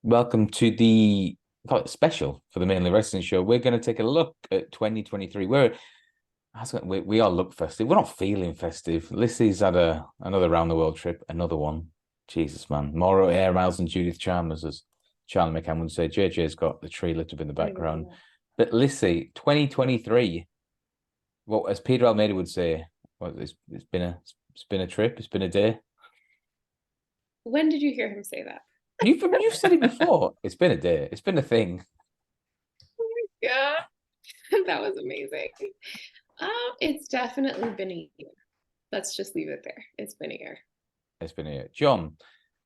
Welcome to the call it special for the Mainly Wrestling Show. We're going to take a look at 2023. We all look festive. We're not feeling festive. Lissy's had another round the world trip, another one. Jesus, man. More air miles than Judith Chalmers, as Charlie McMahon would say. JJ's got the tree lit up in the background. But Lissy, 2023, well, as Peter Almeida would say, it's been a trip, it's been a day. When did you hear him say that? You've said it before. It's been a day. It's been a thing. Yeah, that was amazing. It's definitely been a year. Let's just leave it there. It's been a year. It's been a year. John,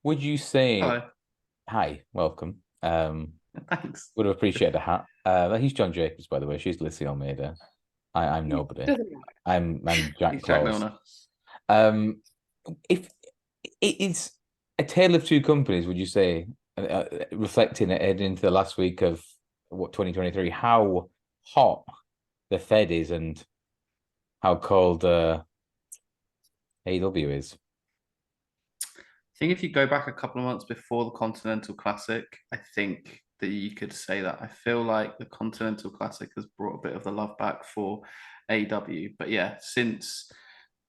would you say Hello. hi, welcome? Thanks. Would have appreciated a hat. He's John Jacobs, by the way. She's Lissy Almeida. I'm nobody. Doesn't matter. I'm Jack He's Jack Claus. Milner. If it's a tale of two companies, would you say, reflecting it heading into the last week of 2023, how hot the Fed is and how cold AEW is? I think if you go back a couple of months before the Continental Classic, I think that you could say that. I feel like the Continental Classic has brought a bit of the love back for AEW. But yeah, since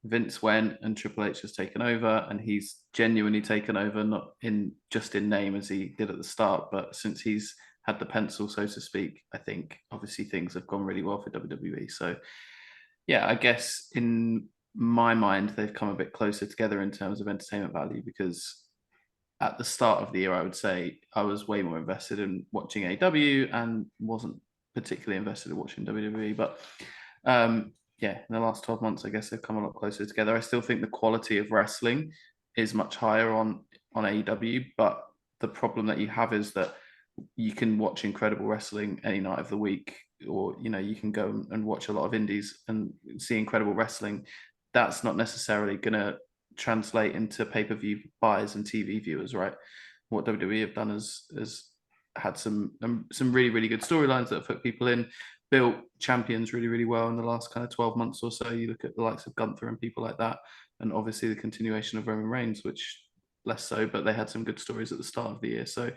Vince went and Triple H has taken over, and he's genuinely taken over, not in just in name as he did at the start, but since he's had the pencil, so to speak, I think obviously things have gone really well for WWE. So yeah, I guess in my mind, they've come a bit closer together in terms of entertainment value because at the start of the year, I would say I was way more invested in watching AW and wasn't particularly invested in watching WWE. But yeah, in the last 12 months, I guess they've come a lot closer together. I still think the quality of wrestling is much higher on AEW, but the problem that you have is that you can watch incredible wrestling any night of the week, or you can go and watch a lot of indies and see incredible wrestling. That's not necessarily going to translate into pay-per-view buyers and TV viewers, right? What WWE have done is had some really really good storylines that have put people in, built champions really really well in the last kind of 12 months or so. You look at the likes of Gunther and people like that, and obviously the continuation of Roman Reigns, which less so, but they had some good stories at the start of the year. So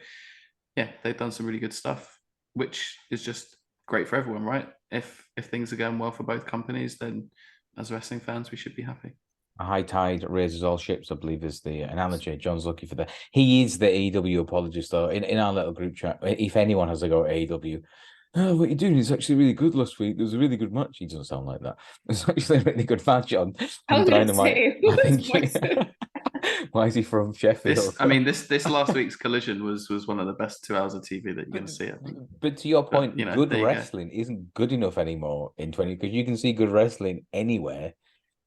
yeah, they've done some really good stuff, which is just great for everyone, right? If things are going well for both companies, then as wrestling fans, we should be happy. A high tide raises all ships, I believe, is the analogy. John's lucky for that. He is the AEW apologist, though. In our little group chat, if anyone has a go at AEW, oh, what you're doing is actually really good last week. There was a really good match. He doesn't sound like that. It's actually a really good match, John. I was going to say, I think why is he from Sheffield? This last week's Collision was one of the best 2 hours of TV that you're going to see, I think. But to your point, But, good wrestling isn't good enough anymore in 20 because you can see good wrestling anywhere.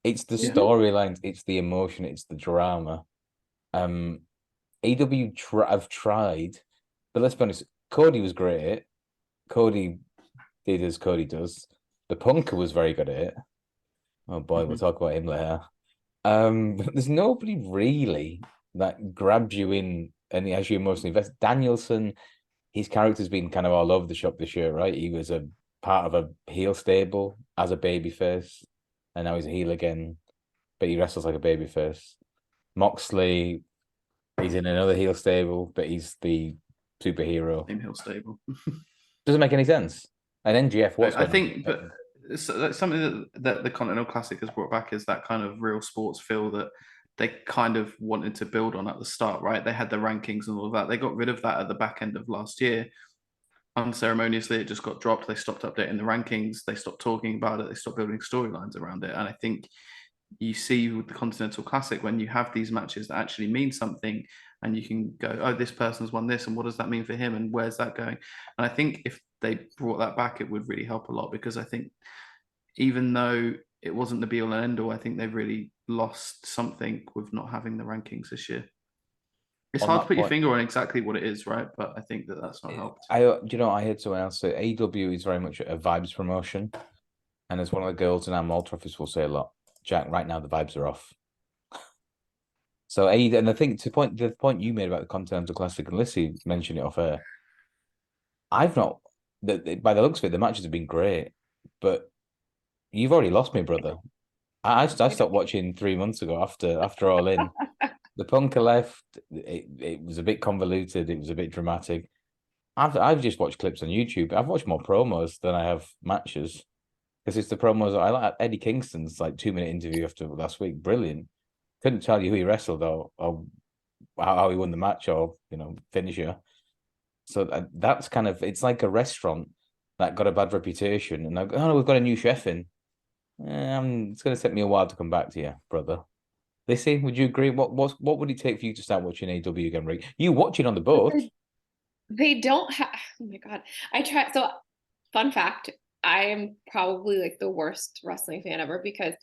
It's the storylines, it's the emotion, it's the drama. AW have tried, but let's be honest, Cody was great. Cody did as Cody does. The Punker was very good at it. Oh boy, we'll talk about him later. But there's nobody really that grabs you in and has you emotionally invested. Danielson, his character's been kind of all over the shop this year, right? He was a part of a heel stable as a babyface, and now he's a heel again, but he wrestles like a babyface. Moxley, he's in another heel stable, but he's the superhero. In heel stable. Doesn't make any sense. And NGF, what's I think, but something that the Continental Classic has brought back is that kind of real sports feel that they kind of wanted to build on at the start, right? They had the rankings and all of that. They got rid of that at the back end of last year. Unceremoniously, it just got dropped. They stopped updating the rankings. They stopped talking about it. They stopped building storylines around it. And I think you see with the Continental Classic when you have these matches that actually mean something, and you can go, oh, this person's won this, and what does that mean for him, and where's that going? And I think if they brought that back, it would really help a lot because I think even though it wasn't the be all and end all, I think they've really lost something with not having the rankings this year. It's hard to put your finger on exactly what it is, right? But I think that's not helped. I heard someone else say AEW is very much a vibes promotion, and as one of the girls in our Malta office will say a lot, Jack, right now the vibes are off. So and I think the point you made about the Continental Classic, and Lissy mentioned it off air. I've not, by the looks of it, the matches have been great, but you've already lost me, brother. I stopped watching 3 months ago after All In. The Punker left. It was a bit convoluted. It was a bit dramatic. I've just watched clips on YouTube. I've watched more promos than I have matches because it's the promos. I like Eddie Kingston's like 2 minute interview after last week. Brilliant. Couldn't tell you who he wrestled or how he won the match or finisher. So that's kind of, it's like a restaurant that got a bad reputation, and oh no, we've got a new chef in. It's going to take me a while to come back to you, brother. Lissy, would you agree? What would it take for you to start watching AEW again, Rick? You watch it on the boat. They don't have. Oh my god! I try. So, fun fact: I am probably like the worst wrestling fan ever because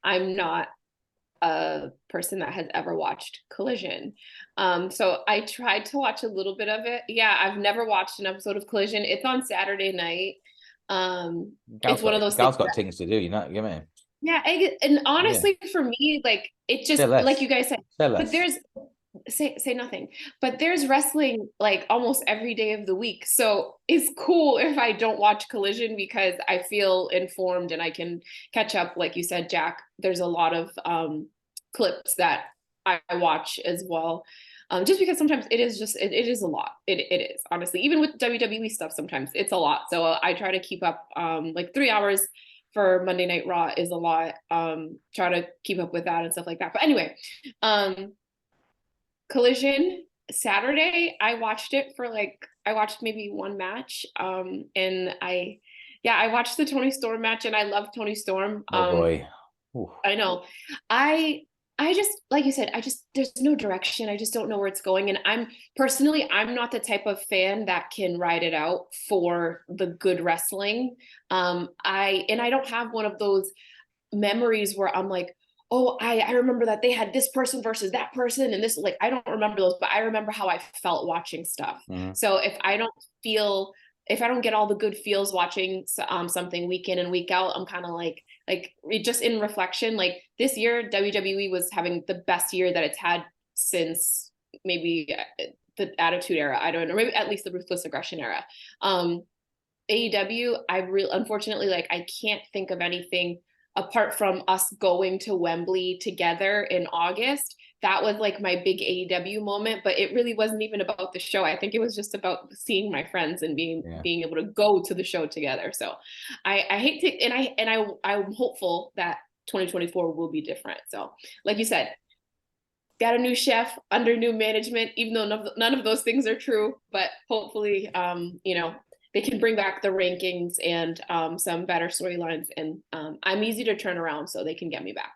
I'm not a person that has ever watched Collision. So I tried to watch a little bit of it. Yeah, I've never watched an episode of Collision. It's on Saturday night. It's one of those Gal's things. got things to do, you know. Give me. Yeah, and honestly, for me, like it just like you guys said, but there's say nothing. But there's wrestling like almost every day of the week. So it's cool if I don't watch Collision because I feel informed and I can catch up. Like you said, Jack, there's a lot of clips that I watch as well. Just because sometimes it is a lot. It is honestly, even with WWE stuff, sometimes it's a lot. So I try to keep up like 3 hours for Monday Night Raw is a lot. Try to keep up with that and stuff like that. But anyway, Collision Saturday, I watched maybe one match. And I watched the Tony Storm match and I love Tony Storm. Oh boy. Ooh. I know. I just, like you said, there's no direction. I just don't know where it's going. And I'm not the type of fan that can ride it out for the good wrestling. I don't have one of those memories where I'm like, oh, I remember that they had this person versus that person and this, like, I don't remember those, but I remember how I felt watching stuff. Mm-hmm. So if I don't get all the good feels watching something week in and week out, I'm kind of like just in reflection, like this year, WWE was having the best year that it's had since maybe the Attitude Era. I don't know, maybe at least the Ruthless Aggression Era. AEW, unfortunately, like I can't think of anything apart from us going to Wembley together in August. That was like my big AEW moment, but it really wasn't even about the show. I think it was just about seeing my friends and being able to go to the show together. So I hate to, and I'm hopeful that 2024 will be different. So like you said, got a new chef under new management, even though none of those things are true, but hopefully, they can bring back the rankings and some better storylines, and I'm easy to turn around, so they can get me back.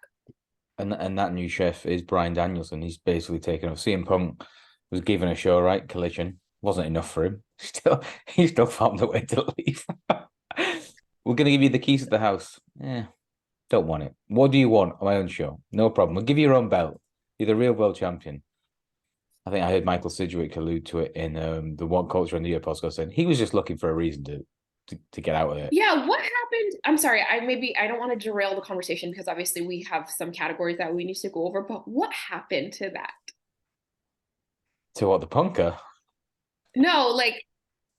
And that new chef is Bryan Danielson. He's basically taken off. CM Punk was given a show, right? Collision wasn't enough for him. He still found the way to leave. We're going to give you the keys to the house. Don't want it. What do you want on my own show? No problem. We'll give you your own belt. You're the real world champion. I think I heard Michael Sidgwick allude to it in the One Culture and the Year podcast, saying he was just looking for a reason to get out of it. Yeah, what happened? I'm sorry, I don't want to derail the conversation because obviously we have some categories that we need to go over, but what happened to that? To what, the Punker? No, like,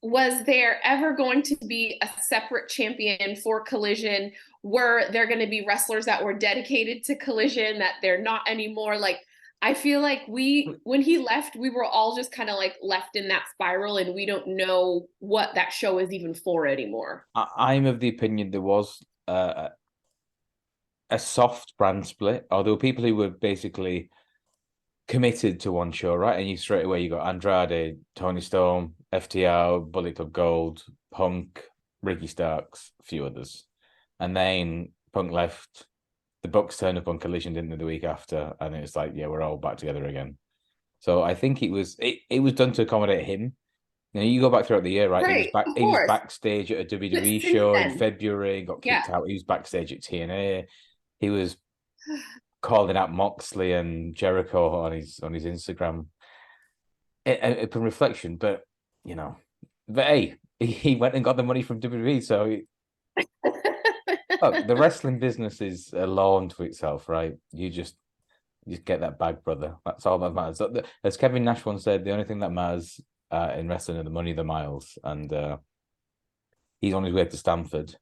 was there ever going to be a separate champion for Collision? Were there going to be wrestlers that were dedicated to Collision that they're not anymore? Like, I feel like when he left, we were all just kind of like left in that spiral and we don't know what that show is even for anymore. I'm of the opinion there was a soft brand split, or there were people who were basically committed to one show, right? And straight away you got Andrade, Tony Storm, FTR, Bullet Club Gold, Punk, Ricky Starks, a few others. And then Punk left. The Bucks turned up on Collision, didn't they, the week after? And it's like, yeah, we're all back together again. So I think it was done to accommodate him. You go back throughout the year, right? He was backstage at a WWE show in February, got kicked out. He was backstage at TNA. He was calling out Moxley and Jericho on his Instagram. Upon reflection, but hey, he went and got the money from WWE, so. Look, the wrestling business is a law unto itself, right? You just get that bag, brother. That's all that matters. As Kevin Nash once said, the only thing that matters in wrestling are the money, the miles. And he's on his way to Stamford.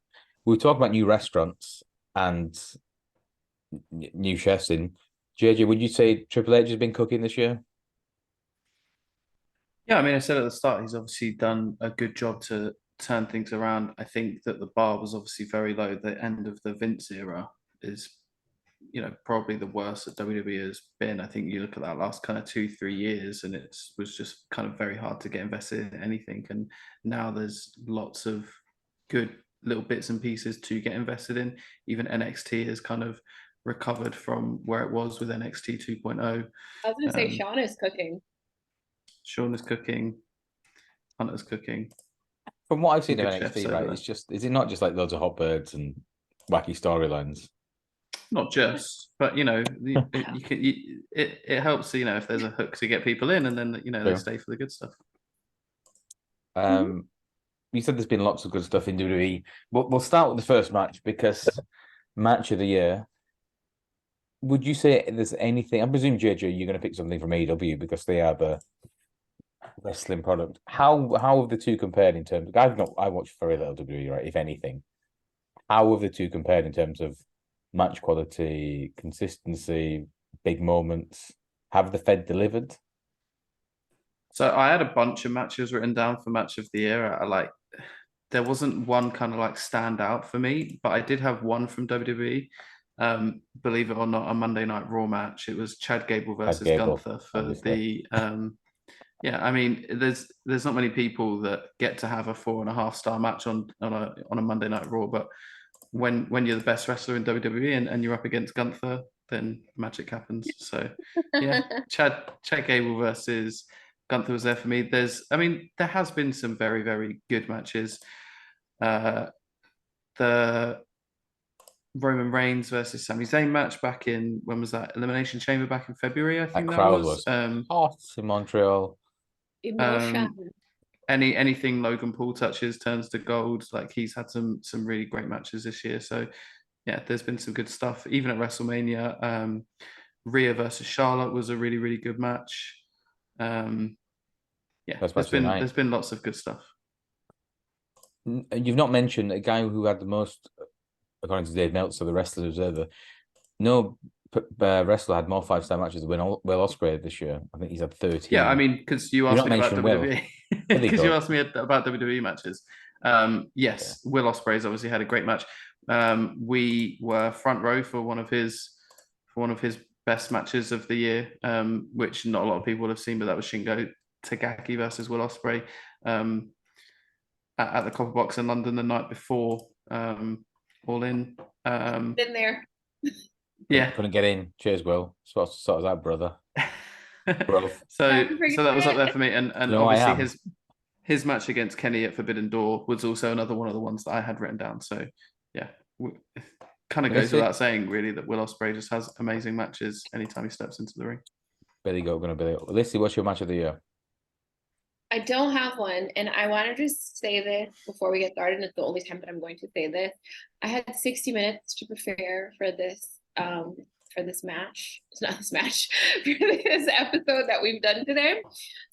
We talk about new restaurants and new chefs in. JJ, would you say Triple H has been cooking this year? Yeah, I mean, I said at the start, he's obviously done a good job to turn things around. I think that the bar was obviously very low. The end of the Vince era is, probably the worst that WWE has been. I think you look at that last kind of 2-3 years, and it was just kind of very hard to get invested in anything. And now there's lots of good little bits and pieces to get invested in. Even NXT has kind of recovered from where it was with NXT 2.0. I was gonna say Sean is cooking. Sean is cooking. Hunter's cooking. From what I've seen of Good chefs NXT, over right, there. is it not just like loads of hot birds and wacky storylines? Not just, but it helps. If there's a hook to get people in, and then they True. stay for the good stuff. You said there's been lots of good stuff in WWE. We'll start with the first match because match of the year. Would you say there's anything? I presume JJ, you're going to pick something from AEW because they are the wrestling product. How have the two compared in terms? I watch very little WWE, right? If anything, how have the two compared in terms of match quality, consistency, big moments? Have the Fed delivered? So I had a bunch of matches written down for match of the year. There wasn't one kind of like stand out for me, but I did have one from WWE. Believe it or not, a Monday Night Raw match. It was Chad Gable versus Gunther for obviously. Yeah, I mean, there's not many people that get to have a 4.5-star match on a Monday Night Raw, but when you're the best wrestler in WWE and you're up against Gunther, then magic happens. So yeah, Chad Gable versus Gunther was there for me. There has been some very, very good matches. The Roman Reigns versus Sami Zayn match back in, when was that? Elimination Chamber back in February, I think that crowd was. Hot in Montreal. Anything Logan Paul touches turns to gold. Like, he's had some really great matches this year. So yeah, there's been some good stuff. Even at WrestleMania, Rhea versus Charlotte was a really, really good match. There's been lots of good stuff. You've not mentioned a guy who had the most, according to Dave Meltzer, the Wrestling Observer. No wrestler had more 5-star matches than Will Ospreay this year. I think he's had 13. Yeah, I mean, because you asked me about WWE. Because you asked me about WWE matches. Yes, yeah. Will Ospreay's obviously had a great match. We were front row for one of his best matches of the year, which not a lot of people have seen, but that was Shingo Takagi versus Will Ospreay at the Copper Box in London the night before All In. Been there. Yeah, couldn't get in. Cheers, Will. Sort of that, brother. so that was up there for me, and obviously his match against Kenny at Forbidden Door was also another one of the ones that I had written down. So yeah, it kind of goes without saying, really, that Will Ospreay just has amazing matches anytime he steps into the ring. Billy Goat, Lissy, what's your match of the year? I don't have one, and I want to just say this before we get started. It's the only time that I'm going to say this. I had 60 minutes to prepare for this match. It's not this match, for this episode that we've done today.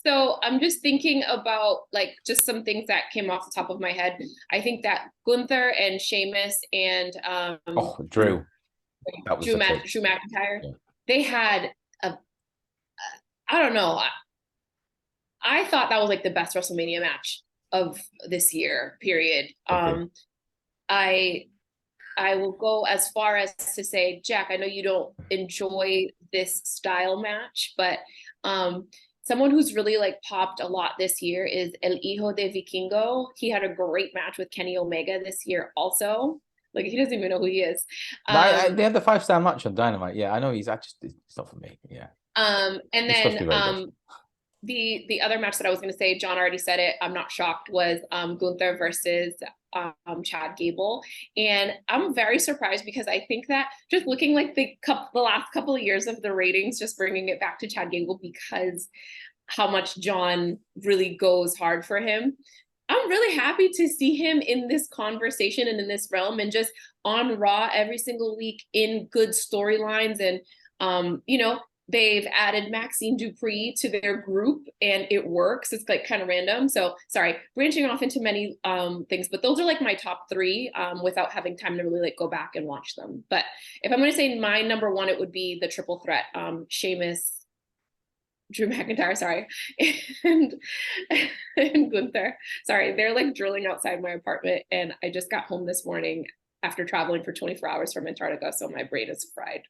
So I'm just thinking about just some things that came off the top of my head. I think that Gunther and Sheamus and Drew McIntyre, yeah. They had I don't know. I thought that was the best WrestleMania match of this year, period. I will go as far as to say, Jack, I know you don't enjoy this style match, but someone who's really popped a lot this year is El Hijo de Vikingo. He had a great match with Kenny Omega this year also. He doesn't even know who he is. They had the 5-star match on Dynamite. Yeah, I know it's not for me. Yeah. And then the other match that I was going to say, John already said it, I'm not shocked, was Gunther versus Chad Gable. And I'm very surprised because I think that just looking the last couple of years of the ratings, just bringing it back to Chad Gable because how much John really goes hard for him. I'm really happy to see him in this conversation and in this realm and just on Raw every single week in good storylines and, they've added Maxine Dupree to their group and it works. It's like kind of random. So sorry, branching off into many things, but those are like my top three without having time to really like go back and watch them. But if I'm going to say my number one, it would be the triple threat, Sheamus, Drew McIntyre, sorry, and Gunther. Sorry, they're like drilling outside my apartment, and I just got home this morning after traveling for 24 hours from Antarctica, so my brain is fried.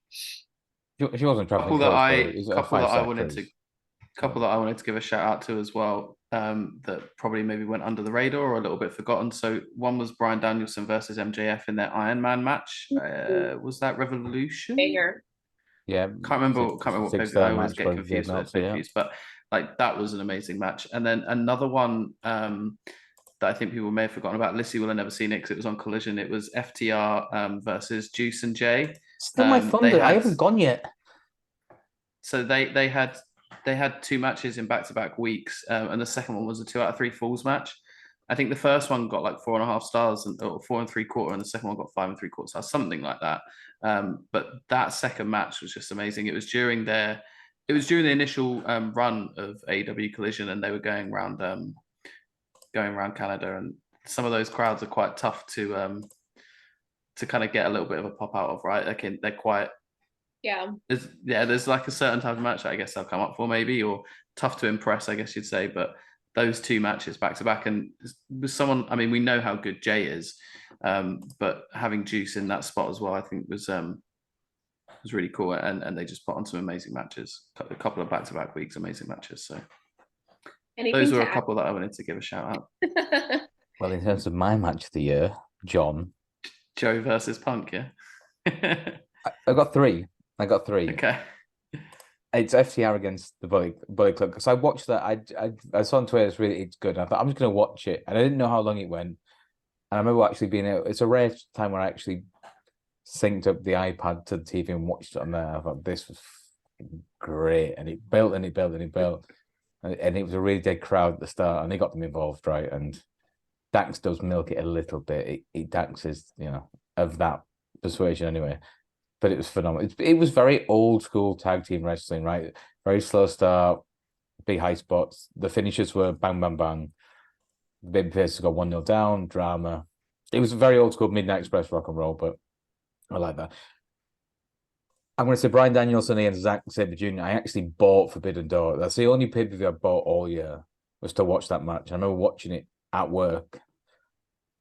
She wasn't traveling close, couple that I wanted to give a shout out to as well. That probably maybe went under the radar or a little bit forgotten. So one was Bryan Danielson versus MJF in their Iron Man match. Was that Revolution? Banger. Yeah, can't remember what pay-per-view. I always get confused with pay-per-views, but like that was an amazing match. And then another one that I think people may have forgotten about. Lissy will have never seen it because it was on Collision. It was FTR versus Juice and Jay. Still my thunder. I haven't gone yet. So they had two matches in back-to-back weeks, and the second one was a 2 out of 3 falls match. I think the first one got like 4.5 stars, or 4 3/4, and the second one got 5 3/4 stars, something like that. But that second match was just amazing. It was during the initial run of AEW Collision, and they were going around Canada, and some of those crowds are quite tough to kind of get a little bit of a pop out of, right? They're quite. Yeah. There's like a certain type of match that I guess they'll come up for, maybe, or tough to impress, I guess you'd say. But those two matches back to back, and with someone, I mean, we know how good Jay is, but having Juice in that spot as well, I think was really cool, and they just put on some amazing matches, a couple of back to back weeks, amazing matches. So those were a couple that I wanted to give a shout out. Well, in terms of my match of the year, Joe versus Punk, yeah. I got three. Okay. It's FTR against the Bullet Club. So I watched that. I saw on Twitter it's good. And I thought I'm just going to watch it, and I didn't know how long it went. And I remember actually being able. It's a rare time where I actually synced up the iPad to the TV and watched it on there. I thought this was great, and it built and it built and it built, and it was a really dead crowd at the start, and they got them involved, right? And Dax does milk it a little bit. Dax is of that persuasion anyway. But it was phenomenal. It was very old school tag team wrestling, right? Very slow start, big high spots. The finishes were bang, bang, bang. The babyfaces got 1-0 down, drama. It was very old school Midnight Express rock and roll, but I like that. I'm going to say Bryan Danielson against Zack Sabre Jr. I actually bought Forbidden Door. That's the only pay-per-view I bought all year, was to watch that match. I remember watching it at work.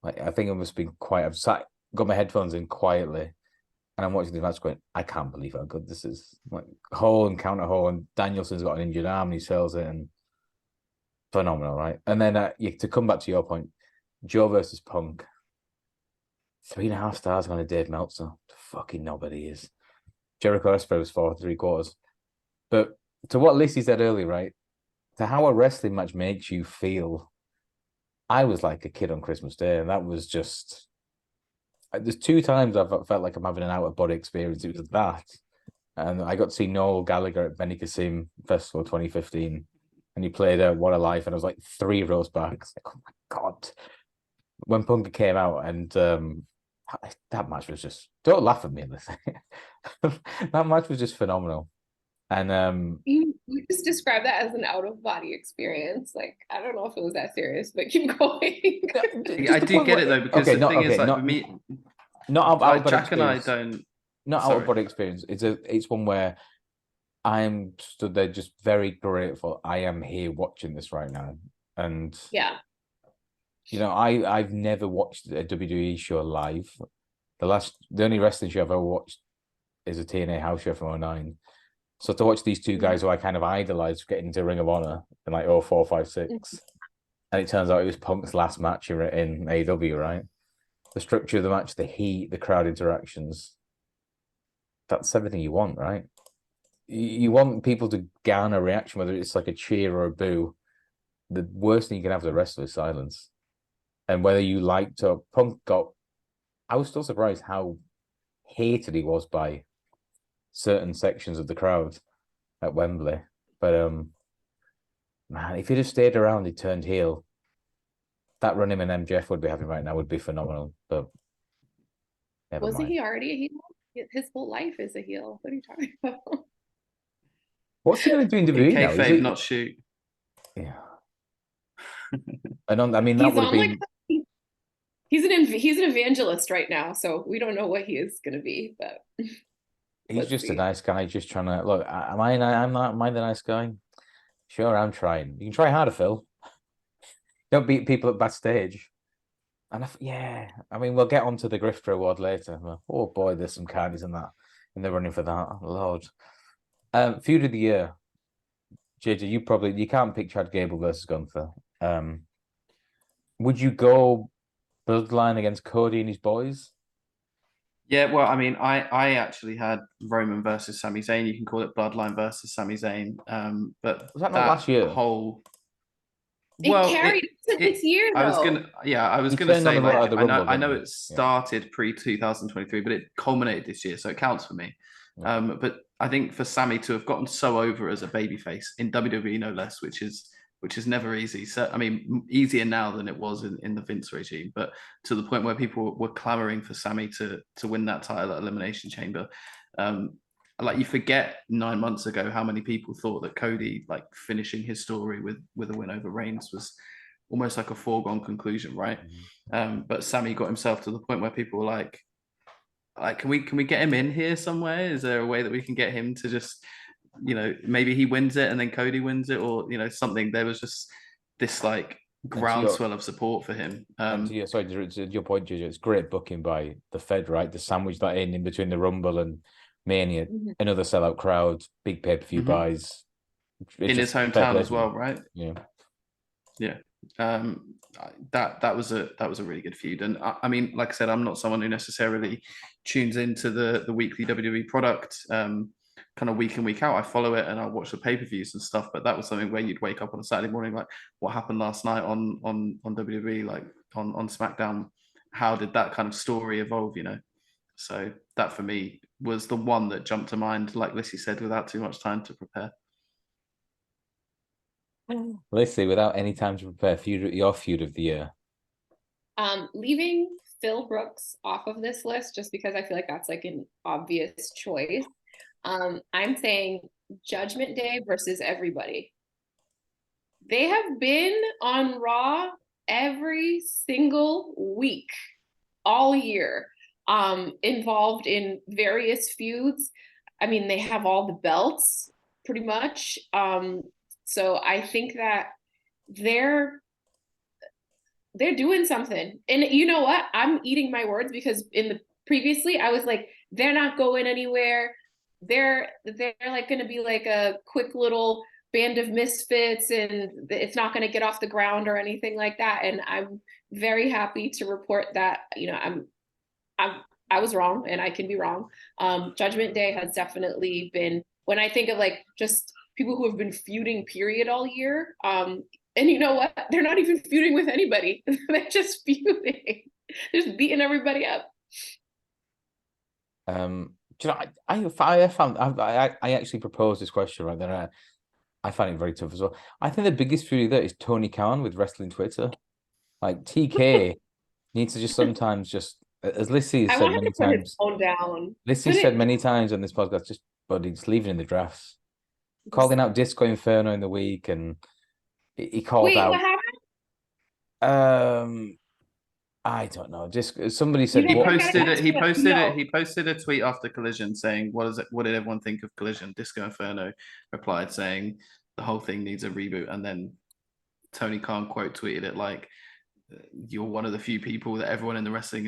Like, I think it must be quiet. I've got my headphones in quietly. And I'm watching the match going, I can't believe how good this is. Like, hole and counter hole, and Danielson's got an injured arm and he sells it, and phenomenal, right? And then to come back to your point, Joe versus Punk, 3.5 stars on a Dave Meltzer. Fucking nobody is. Jericho Esper was 4 3/4. But to what Lissy said earlier, right? To how a wrestling match makes you feel, I was like a kid on Christmas Day, and that was just. There's 2 times I've felt like I'm having an out-of-body experience. It was that. And I got to see Noel Gallagher at Benny Kassim Festival 2015. And he played What a Life. And I was like 3 rows back. Like, oh my God. When Punk came out, and that match was just... Don't laugh at me in this. That match was just phenomenal. And you just described that as an out-of-body experience. Like, I don't know if it was that serious, but keep going. I do get it though, because the thing is, like, for me, not out Jack and I don't. Not out-of-body experience. It's one where I'm stood there just very grateful. I am here watching this right now, and yeah, I've never watched a WWE show live. The only wrestling show I've ever watched is a TNA house show from 2009. So to watch these 2 guys who I kind of idolized getting into Ring of Honor in like 04, 5, 6, and it turns out it was Punk's last match in AEW, right? The structure of the match, the heat, the crowd interactions, that's everything you want, right? You want people to garner a reaction, whether it's like a cheer or a boo. The worst thing you can have as a wrestler is silence. And whether you liked or Punk I was still surprised how hated he was by certain sections of the crowd at Wembley. But man, if he'd have stayed around, he turned heel. That run him and MJF would be having right now would be phenomenal. But wasn't he already a heel? His whole life is a heel. What are you talking about? What's he going to do in In WWE now? Is kayfabe, he... not shoot. Yeah. I mean, that He's would have on been... he's an evangelist right now, so we don't know what he is going to be, but He's just a nice guy, just trying to look. Am I the nice guy? Sure, I'm trying. You can try harder, Phil. Don't beat people at backstage. And yeah, I mean, we'll get onto the Grifter Award later. Oh boy, there's some cardies in that, and they're running for that. Lord. Feud of the year. JJ, you can't pick Chad Gable versus Gunther. Would you go Bloodline against Cody and his boys? Yeah, well, I mean, I actually had Roman versus Sami Zayn. You can call it Bloodline versus Sami Zayn. But was that not last year? Whole it carried this year. I was gonna say, like, I know it started pre 2023, but it culminated this year, so it counts for me. Yeah. But I think for Sami to have gotten so over as a babyface in WWE, no less, which is never easy. So I mean, easier now than it was in the Vince regime, but to the point where people were clamoring for Sami to win that title at Elimination Chamber. Like, you forget 9 months ago how many people thought that Cody, like, finishing his story with a win over Reigns was almost like a foregone conclusion, right? Mm-hmm. But Sami got himself to the point where people were like, can we get him in here somewhere? Is there a way that we can get him to just, maybe he wins it and then Cody wins it, or something? There was just this like groundswell of support for him. To your point, JJ, it's great booking by the Fed, right? To sandwich that in between the Rumble and Mania, mm-hmm. Another sellout crowd, big pay-per-view mm-hmm. buys. In his hometown as well, right? Yeah. That was a really good feud. And I mean, like I said, I'm not someone who necessarily tunes into the weekly WWE product kind of week in, week out. I follow it and I watch the pay-per-views and stuff, but that was something where you'd wake up on a Saturday morning like, what happened last night on WWE, like on SmackDown? How did that kind of story evolve, So that for me was the one that jumped to mind, like Lissy said, without too much time to prepare. Lissy, without any time to prepare, your feud of the year. Leaving Phil Brooks off of this list just because I feel like that's like an obvious choice. I'm saying Judgment Day versus everybody. They have been on Raw every single week all year. Involved in various feuds. I mean, they have all the belts pretty much. So I think that they're doing something. And you know what? I'm eating my words because previously I was like, they're not going anywhere. They're like going to be like a quick little band of misfits and it's not going to get off the ground or anything like that. And I'm very happy to report that, I was wrong and I can be wrong. Judgment Day has definitely been, when I think of like just people who have been feuding period all year. And you know what? They're not even feuding with anybody. They're just feuding. They're just beating everybody up. I actually proposed this question right there. I find it very tough as well. I think the biggest feud there is Tony Khan with wrestling Twitter. Like TK needs to just sometimes as Lissy has said many times. Lissy said many times on this podcast, just leaving in the drafts. Calling out Disco Inferno in the week, and he called out. What happened? I don't know. Just somebody said he posted a tweet after Collision saying, "What did everyone think of Collision?" Disco Inferno replied saying, "The whole thing needs a reboot," and then Tony Khan quote tweeted it like, "You're one of the few people that everyone in the wrestling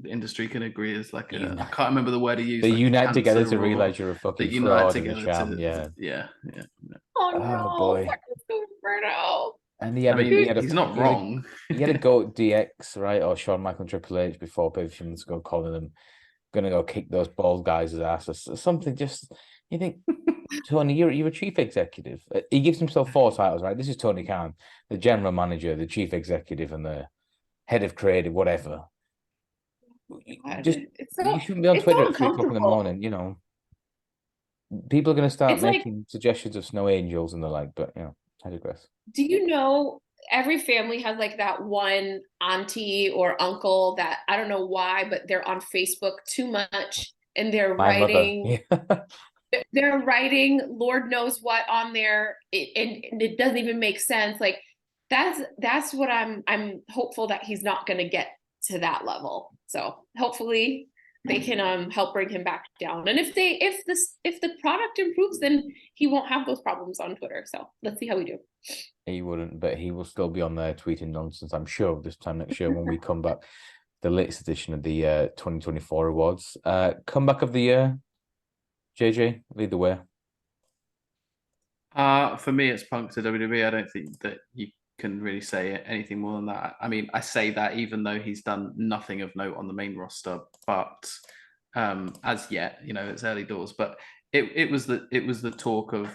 industry can agree is like I can't remember the word he used. They like unite together to realize you're a fucking fraud and a sham." Yeah. Oh no, boy. And he's not wrong. He had to go DX, right, or Shawn Michael and Triple H before a few months ago, calling them gonna go kick those bald guys' ass or something. Just you think, Tony, you're a chief executive. He gives himself 4 titles, right? This is Tony Khan, the general manager, the chief executive, and the head of creative, whatever. You shouldn't be on Twitter at 3 o'clock in the morning. People are going to start making suggestions of snow angels and the like. But I digress. Do you know every family has like that one auntie or uncle that I don't know why, but they're on Facebook too much and they're writing. they're writing Lord knows what on there, and it doesn't even make sense. Like that's what I'm hopeful that he's not going to get to that level. So hopefully they can help bring him back down. And if the product improves, then he won't have those problems on Twitter. So let's see how we do. He wouldn't, but he will still be on there tweeting nonsense, I'm sure, this time next year when we come back, the latest edition of the 2024 awards. Comeback of the year, JJ, lead the way. For me, it's Punk to WWE. I don't think that you can really say anything more than that. I mean, I say that even though he's done nothing of note on the main roster, but as yet, it's early doors. But it was the talk of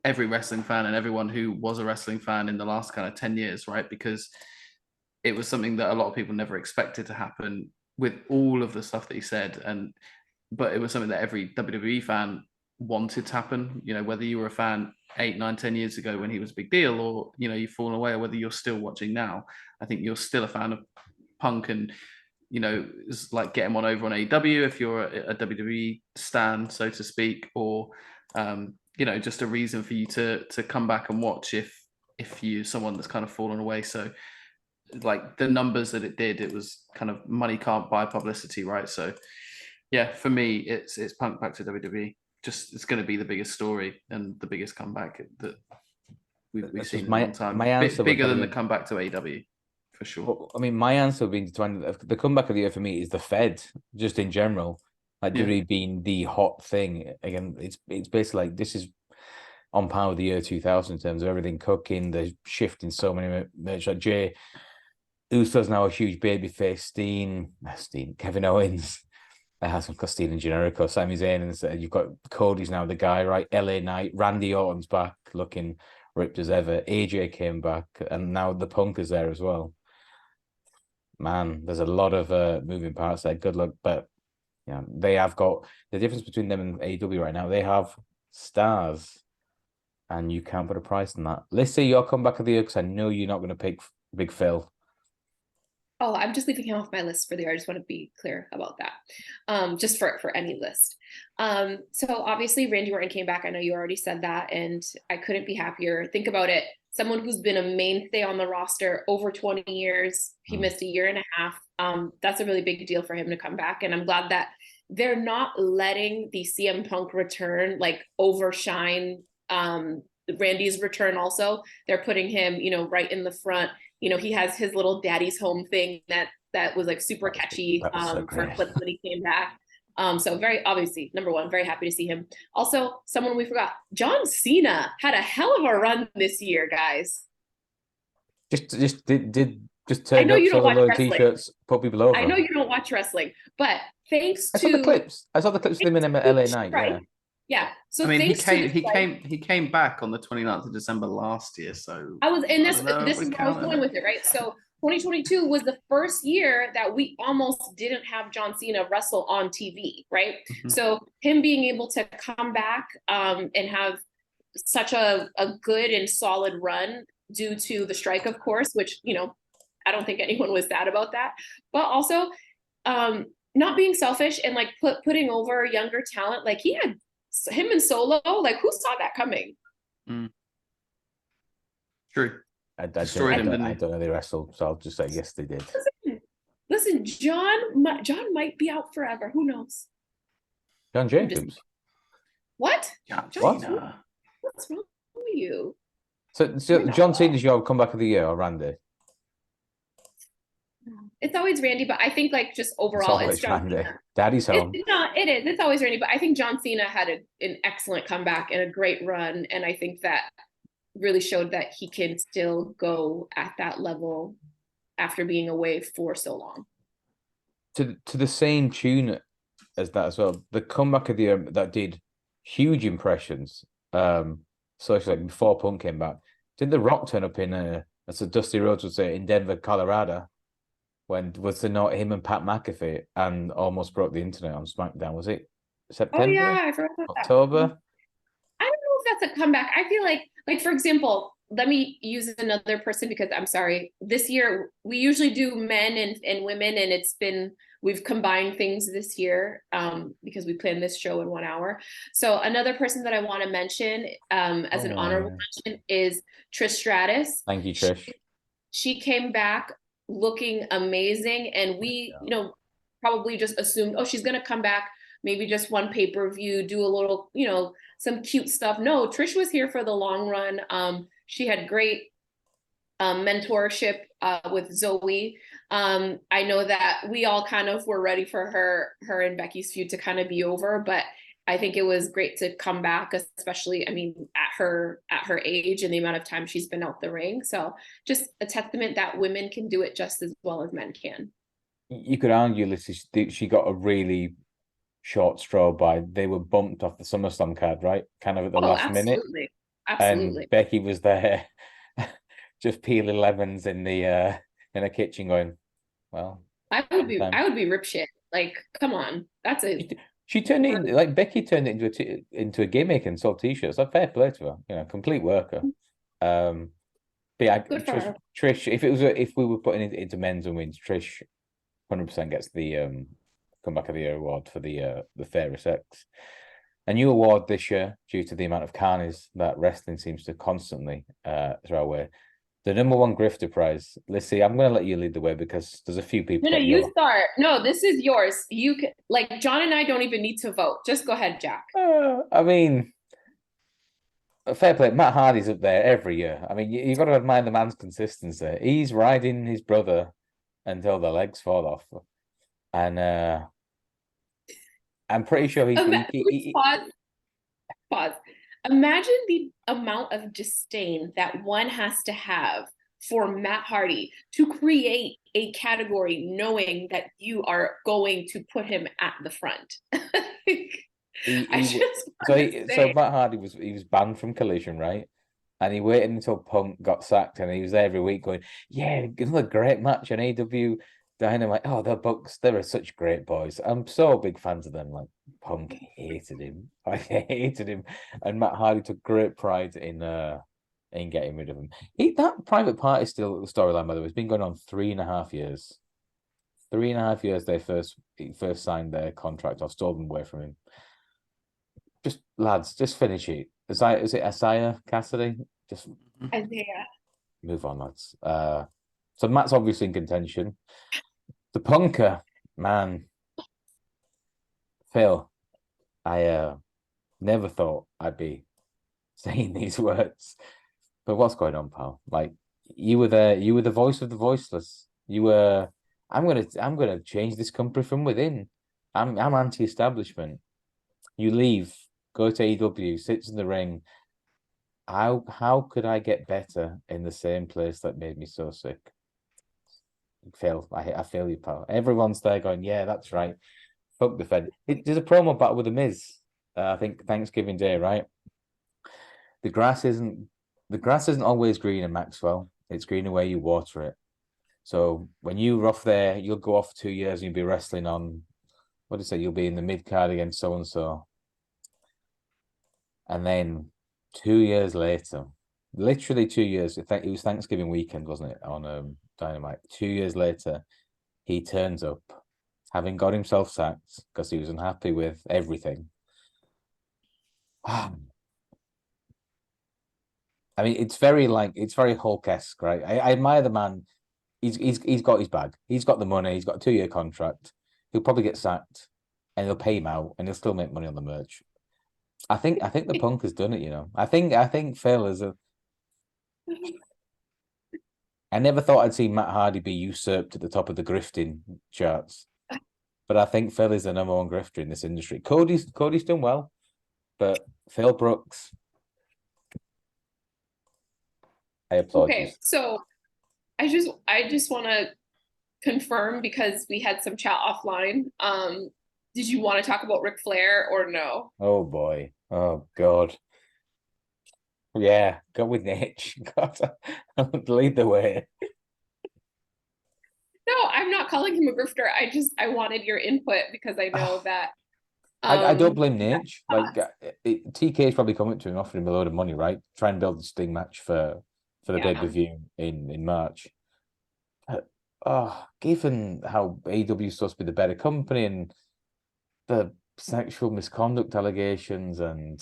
every wrestling fan and everyone who was a wrestling fan in the last kind of 10 years, right? Because it was something that a lot of people never expected to happen with all of the stuff that he said. But it was something that every WWE fan wanted to happen, whether you were a fan 8, 9, 10 years ago when he was a big deal, or you've fallen away, or whether you're still watching now. I think you're still a fan of Punk, and it's like get him on over on AEW if you're a WWE stan, so to speak, or just a reason for you to come back and watch if you're someone that's kind of fallen away. So like the numbers that it did, it was kind of money can't buy publicity, right? So yeah, for me, it's Punk back to WWE. Just it's going to be the biggest story and the biggest comeback that we've seen in a long time. Bigger than the comeback to AEW, for sure. Well, I mean, my answer would be the comeback of the year for me is the Fed, just in general. Like WWE being the hot thing. Again, it's basically like this is on par with the year 2000 in terms of everything cooking. They're shifting so many merch. Like Jay Uso's now a huge babyface. Steen, Kevin Owens. Has some Steen and Generico, Sami Zayn, and you've got Cody's now the guy, right? LA Knight, Randy Orton's back, looking ripped as ever. AJ came back, and now the Punk is there as well. Man, there's a lot of moving parts there. Good luck, but yeah, they have got the difference between them and AEW right now. They have stars, and you can't put a price on that. Lissy, your comeback of the year, because I know you're not going to pick Big Phil. Oh, I'm just leaving him off my list for the year. I just want to be clear about that. Just for any list. So obviously Randy Orton came back. I know you already said that, and I couldn't be happier. Think about it. Someone who's been a mainstay on the roster over 20 years. He missed a year and a half. That's a really big deal for him to come back. And I'm glad that they're not letting the CM Punk return like overshine Randy's return also. They're putting him, right in the front. He has his little daddy's home thing that was like super catchy for clips when he came back. So very obviously, number one, very happy to see him. Also, someone we forgot, John Cena had a hell of a run this year, guys. Just turn up, sell the t-shirts, put people over. I know you don't watch wrestling, but thanks to I saw the clips of him in LA Knight. Right. Yeah. So I mean, he came back on the 29th of December last year. So this is where I was going with it, right? So 2022 was the first year that we almost didn't have John Cena wrestle on TV, right? Mm-hmm. So him being able to come back and have such a good and solid run due to the strike, of course, which, I don't think anyone was sad about that, but also not being selfish and like putting over younger talent. Like he had him and Solo, like who saw that coming? True. I don't know they wrestled, so I'll just say yes, they did. Listen, John might be out forever. Who knows? John Jacobs. What? What? What's wrong with you? So John Cena's your comeback of the year, or Randy? It's always Randy, but I think like just overall, it's John Randy. Cena. Daddy's home. It is. It's always Randy, but I think John Cena had an excellent comeback and a great run, and I think that really showed that he can still go at that level after being away for so long. To the same tune as that as well, the comeback of the year that did huge impressions. So it's like before Punk came back, did The Rock turn up in as Dusty Rhodes would say, in Denver, Colorado? When was it not him and Pat McAfee and almost broke the internet on SmackDown? Was it September? Oh yeah, I forgot about October? That. I don't know if that's a comeback. I feel like for example, let me use another person because I'm sorry. This year we usually do men and women, and it's been we've combined things this year because we planned this show in 1 hour. So another person that I want to mention as an honorable mention is Trish Stratus. Thank you, Trish. She came back looking amazing, and we, you know, probably just assumed, oh, she's gonna come back, maybe just one pay-per-view, do a little, you know, some cute stuff. No, Trish was here for the long run. She had great mentorship with Zoe. I know that we all kind of were ready for her and Becky's feud to kind of be over, but I think it was great to come back, especially, I mean, at her age and the amount of time she's been out the ring. So just a testament that women can do it just as well as men can. You could argue, Lissy, she got a really short straw by, they were bumped off the SummerSlam card, right? Kind of at the last minute. Absolutely. And Becky was there just peeling lemons in a kitchen going, well, I would be ripshit. Like, come on. That's a She turned it into, like, Becky turned it into a gimmick and sold t-shirts. Like, fair play to her, you know, complete worker. But yeah, Trish, if we were putting it into men's and women's, Trish 100% gets the comeback of the year award for the fairest sex. A new award this year due to the amount of carnies that wrestling seems to constantly throw away. The #1 Grifter prize. Lissy, I'm going to let you lead the way because there's a few people. No, you start. No, this is yours. You can, like, John and I don't even need to vote. Just go ahead, Jack. I mean, fair play. Matt Hardy's up there every year. I mean, you've got to admire the man's consistency. He's riding his brother until the legs fall off. And I'm pretty sure Pause. Imagine the amount of disdain that one has to have for Matt Hardy to create a category knowing that you are going to put him at the front. So Matt Hardy was banned from Collision, right? And he waited until Punk got sacked, and he was there every week going, yeah, another great match on AW Dynamite. Oh, the Bucks, they were such great boys. I'm so big fans of them. Like, Punk hated him. I hated him. And Matt Hardy took great pride in getting rid of him. That private party storyline, by the way, has been going on 3.5 years. 3.5 years they first signed their contract or stole them away from him. Just, lads, just finish it. Is it Isaiah Cassidy? Just Isaiah. Move on, lads. So Matt's obviously in contention. The Punker, man. Phil, I never thought I'd be saying these words. But what's going on, pal? Like, you were there, you were the voice of the voiceless. You were, I'm gonna change this company from within. I'm anti-establishment. You leave, go to AEW, sits in the ring. How could I get better in the same place that made me so sick? Phil, I feel you, pal. Everyone's there going, yeah, that's right. Fuck the Fed. There's a promo battle with the Miz. I think Thanksgiving Day, right? The grass isn't always green in Maxwell. It's greener where you water it. So when you're off there, you'll go off 2 years and you'll be wrestling on, what do you say? You'll be in the mid card against so and so, and then 2 years later, literally 2 years. It was Thanksgiving weekend, wasn't it? On Dynamite. 2 years later, he turns up, having got himself sacked because he was unhappy with everything. I mean, it's very Hulk-esque, right? I admire the man. He's got his bag. He's got the money. He's got a 2-year contract. He'll probably get sacked, and they'll pay him out, and he'll still make money on the merch. I think the Punk has done it. You know, I think Phil is a. I never thought I'd see Matt Hardy be usurped at the top of the grifting charts, but I think Phil is the #1 grifter in this industry. Cody's done well, but Phil Brooks, I applaud you. Okay, so I just want to confirm, because we had some chat offline. Did you want to talk about Ric Flair or no? Oh boy. Oh God. Yeah, go with Nitch. God, lead the way. No, I'm not calling him a grifter. I wanted your input because I know that. I don't blame Nitch. Like, TK's probably coming to him, offering him a load of money, right? Try and build a Sting match for the pay-per-view in March. given how AEW is supposed to be the better company and the sexual misconduct allegations, and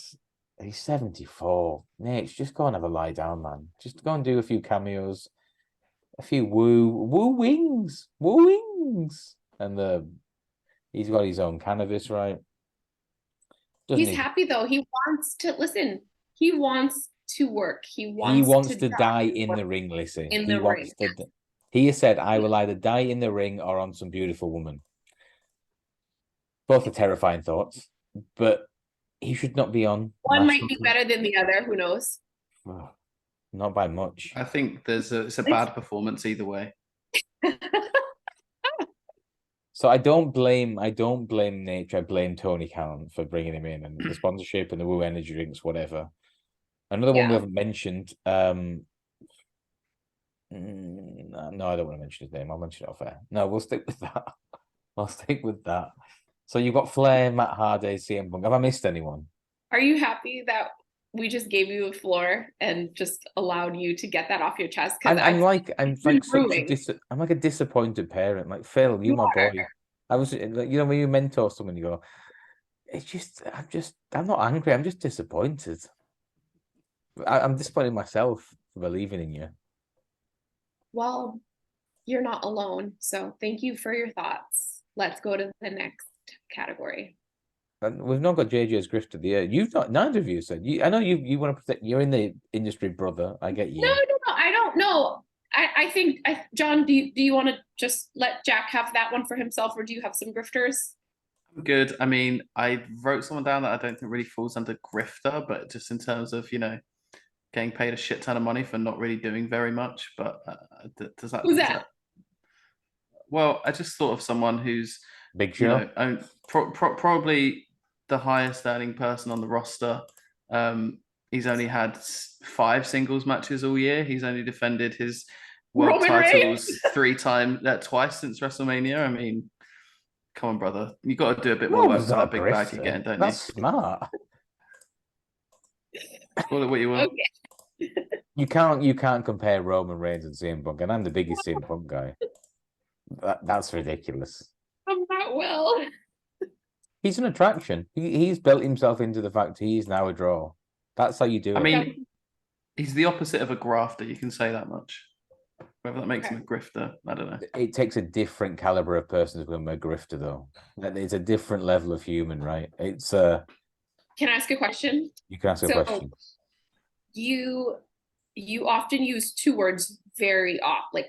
he's 74. Nate, just go and have a lie down, man. Just go and do a few cameos, a few woo wings, and he's got his own cannabis, right? He's happy though. He wants to listen. He wants to work. He wants to die in the ring, Lissy. In the ring. He has said, I will either die in the ring or on some beautiful woman. Both are terrifying thoughts, but he should not be on. One might be better than the other. Who knows? Not by much. I think it's a bad performance either way. So I don't blame Nature. I blame Tony Khan for bringing him in and the sponsorship and the Woo energy drinks, whatever. Another one we haven't mentioned. No, I don't want to mention his name. I'll mention it off air. No, we'll stick with that. I'll stick with that. So you've got Flair, Matt Hardy, CM Punk. Have I missed anyone? Are you happy that we just gave you the floor and just allowed you to get that off your chest? I'm like a disappointed parent. Like, Phil, you're my boy. I was like, you know, when you mentor someone, you go, I'm not angry. I'm just disappointed. I'm disappointed in myself for believing in you. Well, you're not alone. So thank you for your thoughts. Let's go to the next category. And we've not got JJ's Grifter of the Year. You've not. Neither of you said. I know you want to protect. You're in the industry, brother. I get you. No, I don't know. I think, John, do you want to just let Jack have that one for himself, or do you have some grifters? Good. I mean, I wrote someone down that I don't think really falls under grifter, but just in terms of, you know, getting paid a shit ton of money for not really doing very much. But does that? Who's that? Well, I just thought of someone who's Big Show. You know, probably the highest earning person on the roster. He's only had 5 singles matches all year. He's only defended his world titles twice since WrestleMania. I mean, come on, brother. You got to do a bit more work for that big bag again, don't you? That's smart. Call it what you want. Okay. You can't compare Roman Reigns and CM Punk, and I'm the biggest CM Punk guy. That's ridiculous. I'm not well. He's an attraction. He's built himself into the fact he's now a draw. That's how you do it. I mean, he's the opposite of a grafter. You can say that much. Whether that makes him a grifter, I don't know. It takes a different caliber of person to become a grifter, though. It's a different level of human, right? It's Can I ask a question? You can ask a question. You often use 2 words very like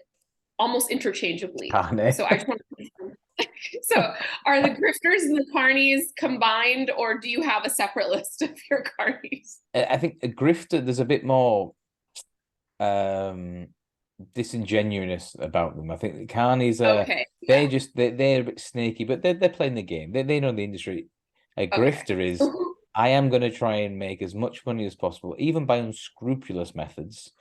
almost interchangeably. Carney. So I just want to So are the grifters and the carnies combined, or do you have a separate list of your carnies? I think a grifter, there's a bit more disingenuous about them. I think the carnies are they're a bit snaky, but they're playing the game. They know the industry. A grifter is I am going to try and make as much money as possible, even by unscrupulous methods,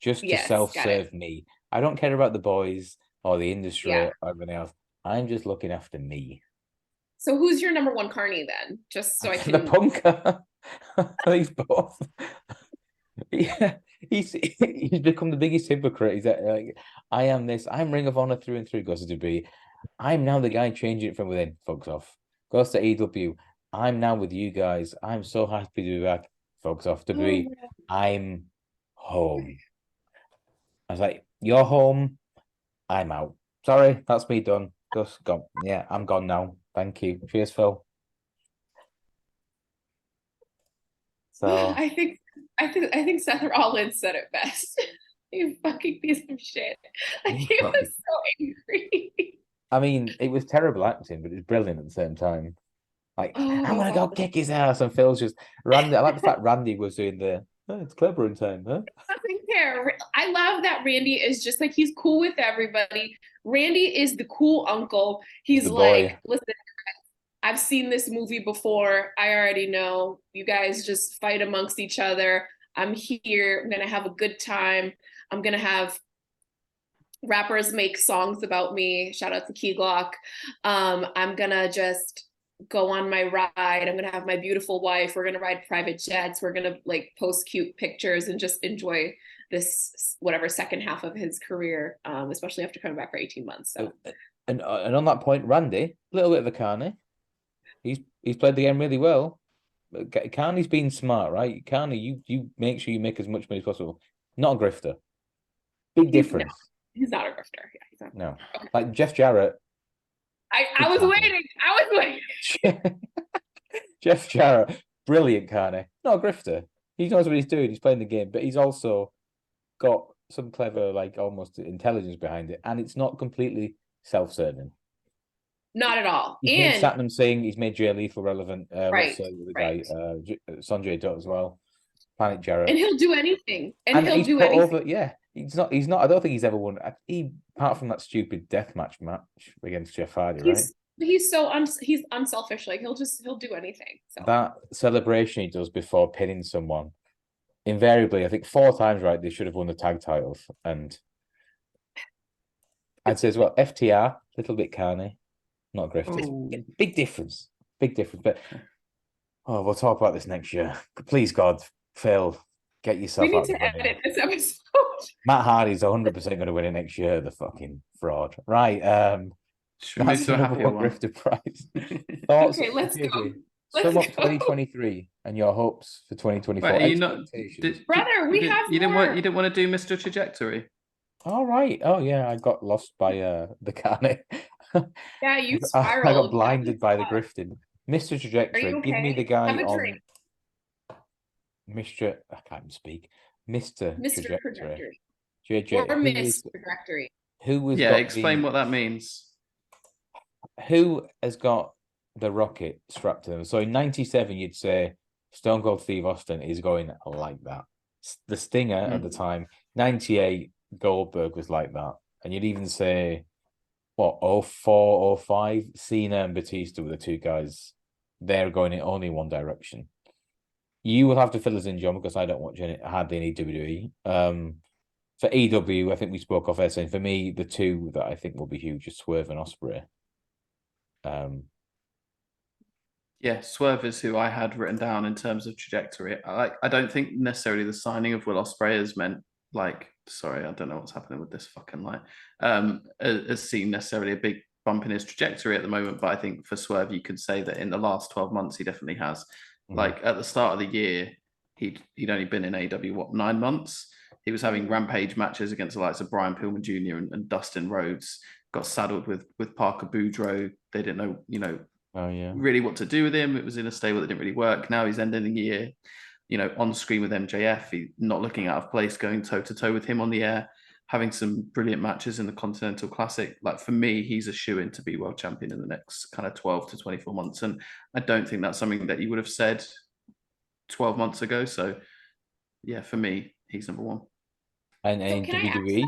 just to self-serve me. I don't care about the boys or the industry or everything else. I'm just looking after me. So who's your number 1 carny then? Just so I can... The punker. He's both. Yeah, he's become the biggest hypocrite. He's like, I am this. I'm Ring of Honor through and through. Goes to be. I'm now the guy changing it from within. Fucks off. Goes to AEW. I'm now with you guys. I'm so happy to be back. Fucks off to be. I'm home. I was like, you're home. I'm out. Sorry, that's me done. Just gone. Yeah, I'm gone now. Thank you. Cheers, Phil. So I think Seth Rollins said it best. You fucking piece of shit. Like, he was so angry. I mean, it was terrible acting, but it was brilliant at the same time. Like, I'm gonna go kick his ass, and Phil's just Randy. I like the fact Randy was doing it's clever in time, huh? Doesn't care. I love that Randy is just like, he's cool with everybody. Randy is the cool uncle. He's like, listen, I've seen this movie before. I already know. You guys just fight amongst each other. I'm here. I'm gonna have a good time. I'm gonna have rappers make songs about me. Shout out to Key Glock. I'm gonna just go on my ride. I'm gonna have my beautiful wife. We're gonna ride private jets. We're gonna like post cute pictures and just enjoy this whatever second half of his career, especially after coming back for 18 months. So and on that point, Randy, a little bit of a Carney. He's played the game really well. Carney's been smart, right? Carney, you make sure you make as much money as possible. Not a grifter. Big difference. He's not a grifter. Yeah, he's not. No. Okay. Like Jeff Jarrett. I was waiting. Jeff Jarrett, brilliant Carney. Not a grifter. He knows what he's doing. He's playing the game, but he's also got some clever, like almost intelligence behind it, and it's not completely self-serving. Not at all. He's made Satnam Singh. He's made Jay Lethal relevant. Right. The guy, Sanjay Dutt as well. Planet Jarrett. And he'll do anything. And he'll do anything. Over, yeah. He's not. I don't think he's ever won. Apart from that stupid deathmatch match against Jeff Hardy, right? He's so he's unselfish. Like he'll do anything. So that celebration he does before pinning someone, invariably, I think 4 times, right? They should have won the tag titles, and I'd say as well, FTR, little bit Carney, not Grifter. Big difference. But we'll talk about this next year. Please God, Phil, get yourself. We need to edit this episode. Matt Hardy's 100% going to win it next year. The fucking fraud, right? That's the number one Grifter prize. Thoughts? Okay, let's go. Sum up 2023 and your hopes for 2024. Wait, are you not, brother? We have you didn't want to do Mr. Trajectory. All right. Oh yeah, I got lost by the Carney. Yeah, you spiraled. I got blinded by the grifting. Mr. Trajectory, okay? give me the guy on drink. Mr. I can't even speak. Mr. Trajectory. JJ. Or Miss Trajectory. Who was? Yeah, explain what that means. Who has got the rocket strapped to them? So in '97, you'd say Stone Cold Steve Austin is going like that. The Stinger at the time, '98, Goldberg was like that, and you'd even say, what, 04, 05, Cena and Batista were the two guys. They're going in only one direction. You will have to fill us in, John, because I don't watch hardly any WWE. For AEW, I think we spoke off air saying, for me, the two that I think will be huge are Swerve and Ospreay. Yeah, Swerve is who I had written down in terms of trajectory. I don't think necessarily the signing of Will Ospreay has meant, like, sorry, I don't know what's happening with this fucking light. Has seen necessarily a big bump in his trajectory at the moment, but I think for Swerve, you could say that in the last 12 months, he definitely has. Like at the start of the year, he'd only been in AEW, 9 months? He was having rampage matches against the likes of Brian Pillman Jr. and Dustin Rhodes. Got saddled with Parker Boudreaux. They didn't know, really what to do with him. It was in a stable that didn't really work. Now he's ending the year, on screen with MJF. He's not looking out of place, going toe to toe with him on the air, having some brilliant matches in the Continental Classic. Like, for me, he's a shoo-in to be world champion in the next kind of 12 to 24 months. And I don't think that's something that you would have said 12 months ago. So yeah, for me, he's number one. And WWE?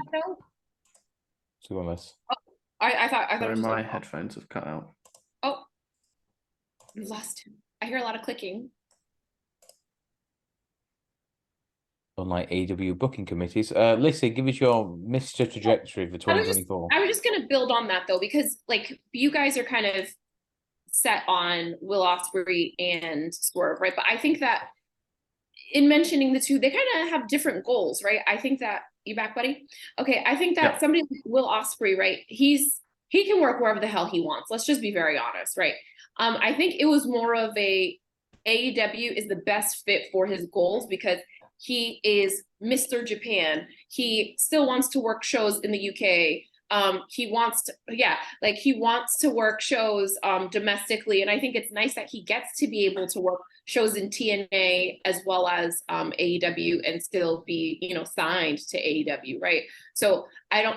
I thought sorry, my headphones have cut out. Oh, we lost him. I hear a lot of clicking. Unlike AEW booking committees. Lissy, give us your Mr. Trajectory for 2024. I was just going to build on that, though, because like you guys are kind of set on Will Ospreay and Swerve, right? But I think that in mentioning the two, they kind of have different goals, right? I think that you back, buddy? Okay, I think that somebody like Will Ospreay, right? He can work wherever the hell he wants. Let's just be very honest, right? I think it was more of a AEW is the best fit for his goals because he is Mr. Japan. He still wants to work shows in the UK. He wants to work shows domestically. And I think it's nice that he gets to be able to work shows in TNA as well as AEW and still be, signed to AEW, right? So I'm not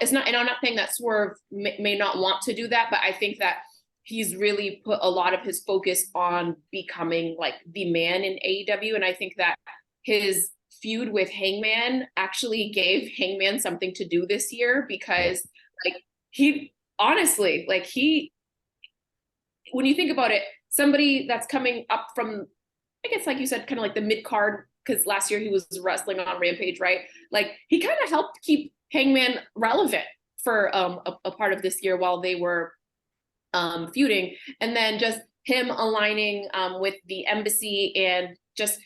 saying that Swerve may not want to do that, but I think that he's really put a lot of his focus on becoming like the man in AEW. And I think that his feud with Hangman actually gave Hangman something to do this year because when you think about it, somebody that's coming up from, I guess, like you said, kind of like the mid card, because last year he was wrestling on Rampage, right? Like he kind of helped keep Hangman relevant for a part of this year while they were feuding, and then just him aligning with the Embassy and just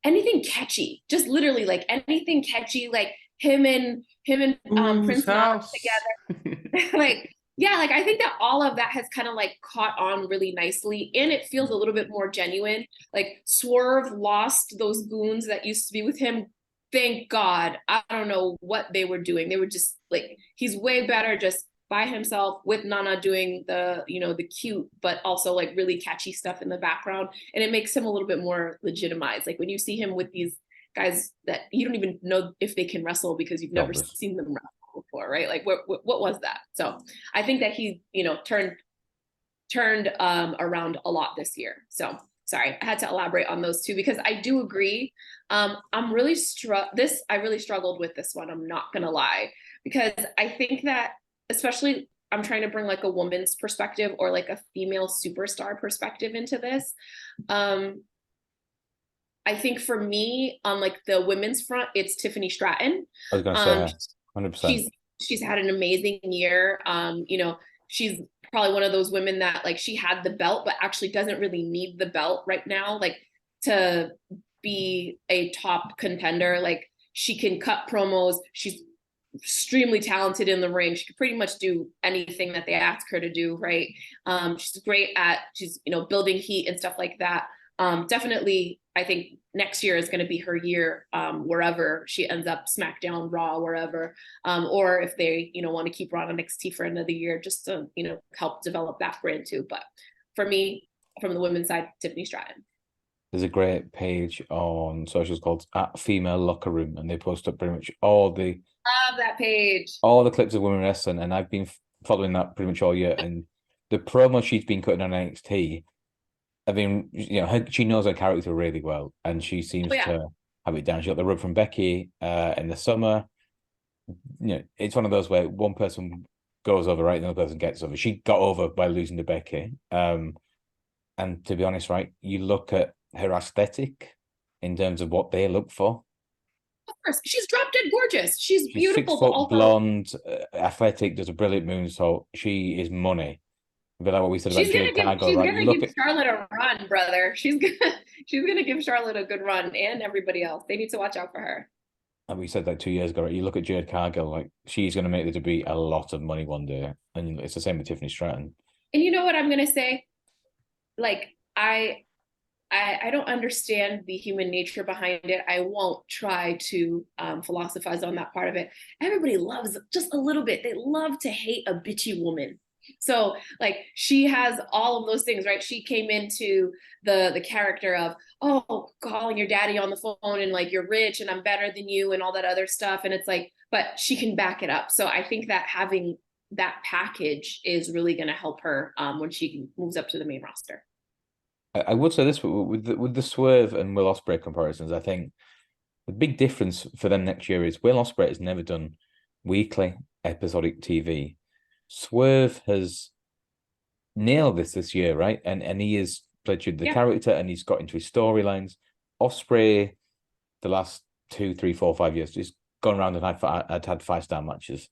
anything catchy, just literally like anything catchy, like him and Whose Prince Nana house? together. Like, yeah, like I think that all of that has kind of like caught on really nicely, and it feels a little bit more genuine. Like Swerve lost those goons that used to be with him. Thank God. I don't know what they were doing. They were just like, he's way better just by himself with Nana doing the, you know, the cute, but also like really catchy stuff in the background. And it makes him a little bit more legitimized. Like when you see him with these guys that you don't even know if they can wrestle because you've never seen them wrestle before, right? Like what was that? So I think that he, you know, turned around a lot this year. So sorry, I had to elaborate on those two because I do agree. I'm really I really struggled with this one. I'm not gonna lie, because I think that especially I'm trying to bring like a woman's perspective or like a female superstar perspective into this. I think for me, on like the women's front, it's Tiffany Stratton. I was gonna say 100%. She's had an amazing year. You know, she's probably one of those women that like she had the belt, but actually doesn't really need the belt right now, like to be a top contender. Like she can cut promos. She's extremely talented in the ring. She could pretty much do anything that they ask her to do, right? She's great at, she's, you know, building heat and stuff like that. Definitely, I think next year is going to be her year, wherever she ends up, SmackDown, Raw, wherever, or if they, you know, want to keep her on NXT for another year, just to, you know, help develop that brand too. But for me, from the women's side, Tiffany Stratton. There's a great page on socials called @Female Locker Room, and they post up pretty much all the Love that page. All the clips of women wrestling, and I've been following that pretty much all year. And the promo she's been cutting on NXT, I mean, you know, she knows her character really well, and she seems to have it down. She got the rub from Becky in the summer. You know, it's one of those where one person goes over, right, and the other person gets over. She got over by losing to Becky. And to be honest, right, you look at her aesthetic in terms of what they look for. Of course, she's drop dead gorgeous. She's beautiful, 6 foot, blonde, athletic, does a brilliant moonsault. She is money. A bit like what we said about Jade Cargill, she's right? gonna give Charlotte a run, brother. She's gonna give Charlotte a good run, and everybody else. They need to watch out for her. And we said that 2 years ago, right? You look at Jade Cargill, like she's going to make there to be a lot of money one day, and it's the same with Tiffany Stratton. And you know what I'm gonna say? Like I don't understand the human nature behind it. I won't try to philosophize on that part of it. Everybody loves just a little bit. They love to hate a bitchy woman. So like she has all of those things, right? She came into the character of, oh, calling your daddy on the phone and like, you're rich and I'm better than you and all that other stuff. And it's like, but she can back it up. So I think that having that package is really going to help her when she moves up to the main roster. I would say this with the Swerve and Will Ospreay comparisons. I think the big difference for them next year is Will Ospreay has never done weekly episodic TV. Swerve has nailed this year, right? And he has played the character, and he's got into his storylines. Ospreay, the last 2, 3, 4, 5 years, just gone around and had 5-star matches.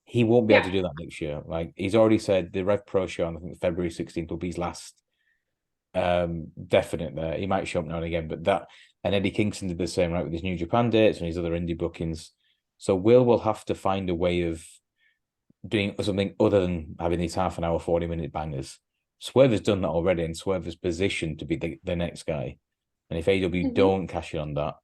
He won't be able to do that next year. Like he's already said, the Rev Pro show on I think February 16th will be his last definite there. He might show up now and again, but that, and Eddie Kingston did the same, right, with his New Japan dates and his other indie bookings. So Will have to find a way of doing something other than having these half an hour, 40-minute bangers. Swerve has done that already, and Swerve is positioned to be the next guy. And if AEW don't cash in on that,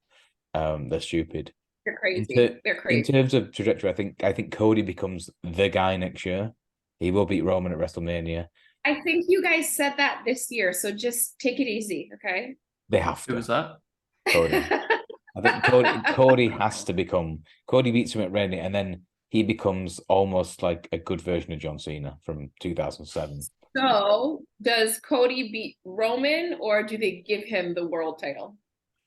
they're stupid. They're crazy. They're crazy. In terms of trajectory, I think Cody becomes the guy next year. He will beat Roman at WrestleMania. I think you guys said that this year, so just take it easy, okay? They have to. Who was that? Cody. I think Cody has to become. Cody beats him at Rainy, and then he becomes almost like a good version of John Cena from 2007. So, does Cody beat Roman, or do they give him the world title?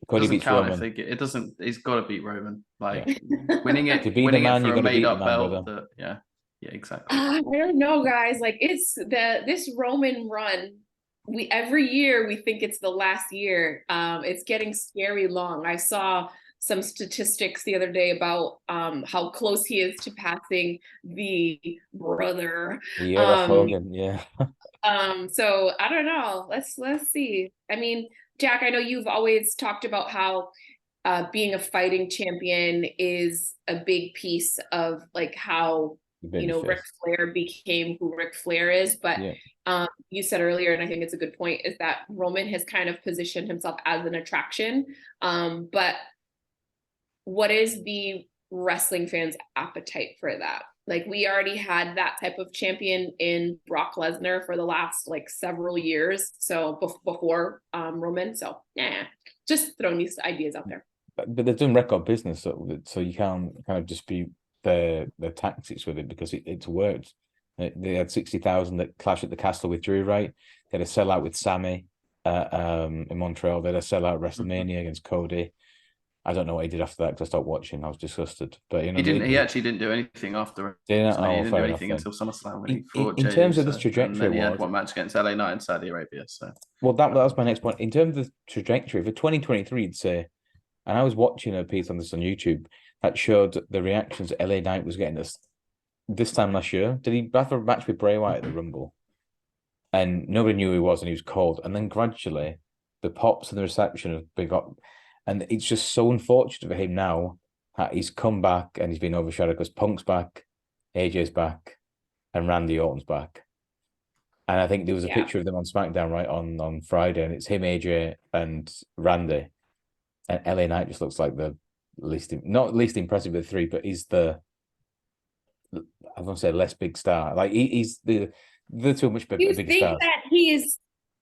Cody beats Roman. I think it doesn't. He's got to beat Roman. Like winning it, to be the man, you got to beat the man, belt. brother. Yeah, exactly. I don't know, guys. Like it's this Roman run. Every year we think it's the last year. It's getting scary long. I saw some statistics the other day about how close he is to passing the brother. Hogan, yeah. So I don't know. Let's see. I mean, Jack, I know you've always talked about how being a fighting champion is a big piece of like how, you know, Ric Flair became who Ric Flair is. But you said earlier, and I think it's a good point, is that Roman has kind of positioned himself as an attraction. But what is the wrestling fans' appetite for that? Like, we already had that type of champion in Brock Lesnar for the last like several years. So before Roman. So just throwing these ideas out there. But they've done record business, so you can't kind of dispute their tactics with it because it's worked. They had 60,000 that clashed at the Castle with Drew, right? They had a sellout with Sammy in Montreal. They had a sellout at WrestleMania against Cody. I don't know what he did after that because I stopped watching. I was disgusted. But you know, he actually didn't do anything after. He didn't do anything until SummerSlam when he fought in terms of this trajectory. And then he had one match against LA Knight in Saudi Arabia. So that was my next point. In terms of the trajectory for 2023, I'd say, and I was watching a piece on this on YouTube that showed the reactions LA Knight was getting this time last year. Did he have a match with Bray Wyatt at the Rumble? And nobody knew who he was, and he was cold. And then gradually, the pops and the reception have been got. And it's just so unfortunate for him now that he's come back and he's been overshadowed because Punk's back, AJ's back, and Randy Orton's back. And I think there was a picture of them on SmackDown right on Friday, and it's him, AJ, and Randy. And LA Knight just looks like the not least impressive of the three, but he's I won't say less big star. Like he's the too much bigger stars.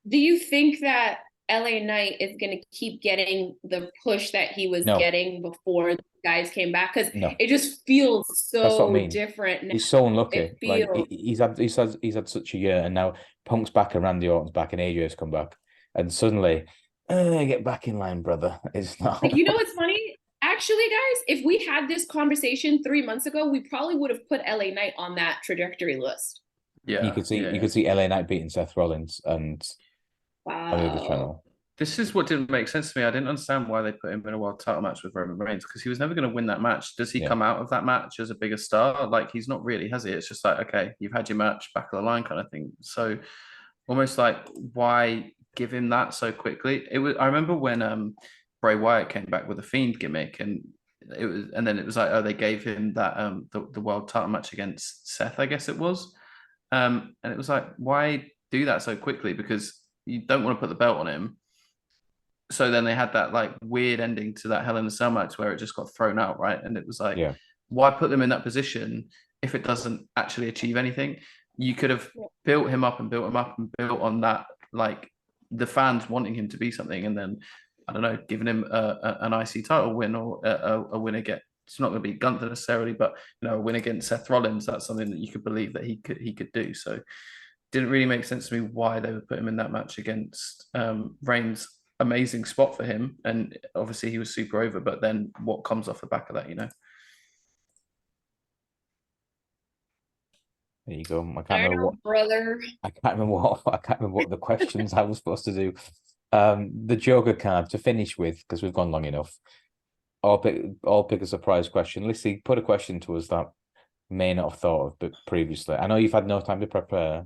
Do you think that LA Knight is going to keep getting the push that he was getting before the guys came back? Because it just feels so different now. He's so unlucky. Like he's had such a year, and now Punk's back and Randy Orton's back and AJ's come back, and suddenly get back in line, brother. It's not. Like, you know what's funny? Actually, guys, if we had this conversation 3 months ago, we probably would have put LA Knight on that trajectory list. Yeah, you could see LA Knight beating Seth Rollins and. Wow. This is what didn't make sense to me. I didn't understand why they put him in a world title match with Roman Reigns because he was never going to win that match. Does he come out of that match as a bigger star? Like, he's not really, has he? It's just like, okay, you've had your match, back of the line kind of thing. So almost like, why give him that so quickly? I remember when Bray Wyatt came back with a Fiend gimmick, and then it was like, oh, they gave him that the world title match against Seth, I guess it was. And it was like, why do that so quickly? Because you don't want to put the belt on him. So then they had that like weird ending to that Hell in a Cell match where it just got thrown out, right? And it was like, why put them in that position if it doesn't actually achieve anything? You could have built him up and built on that, like the fans wanting him to be something, and then I don't know, giving him an IC title win or a win against. It's not going to be Gunther necessarily, but you know, a win against Seth Rollins. That's something that you could believe that he could do. So didn't really make sense to me why they would put him in that match against Reigns. Amazing spot for him, and obviously he was super over. But then what comes off the back of that, you know? There you go. I can't remember what the questions I was supposed to do. The Joker card to finish with, because we've gone long enough. I'll pick a surprise question. Lissy, put a question to us that may not have thought of but previously. I know you've had no time to prepare.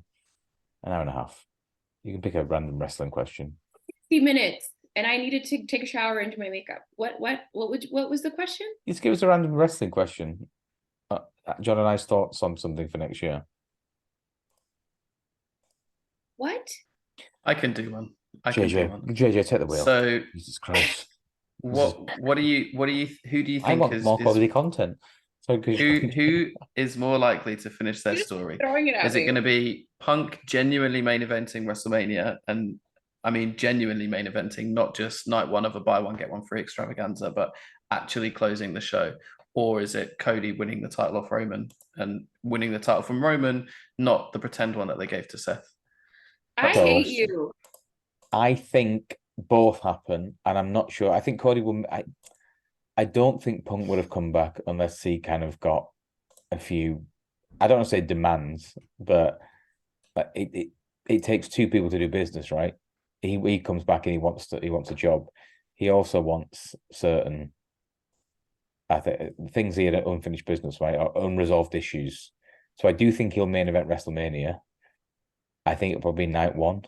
An hour and a half. You can pick a random wrestling question. 60 minutes, and I needed to take a shower and do my makeup. What was the question? Just give us a random wrestling question. John and I's thoughts on something for next year. What? I can do one. JJ, take the wheel. So Jesus Christ. Who do you think I want more quality content. So who is more likely to finish their story? Is it going to be Punk genuinely main eventing WrestleMania? And I mean genuinely main eventing, not just night one of a buy one get one free extravaganza, but actually closing the show? Or is it Cody winning the title off Roman and winning the title from Roman, not the pretend one that they gave to Seth? I hate you. I think both happen, and I'm not sure. I think Cody will. I don't think Punk would have come back unless he kind of got a few, I don't want to say demands, but it takes two people to do business, right? He comes back and he wants a job. He also wants certain things he had unfinished business, right? Or unresolved issues. So I do think he'll main event WrestleMania. I think it'll probably be night one,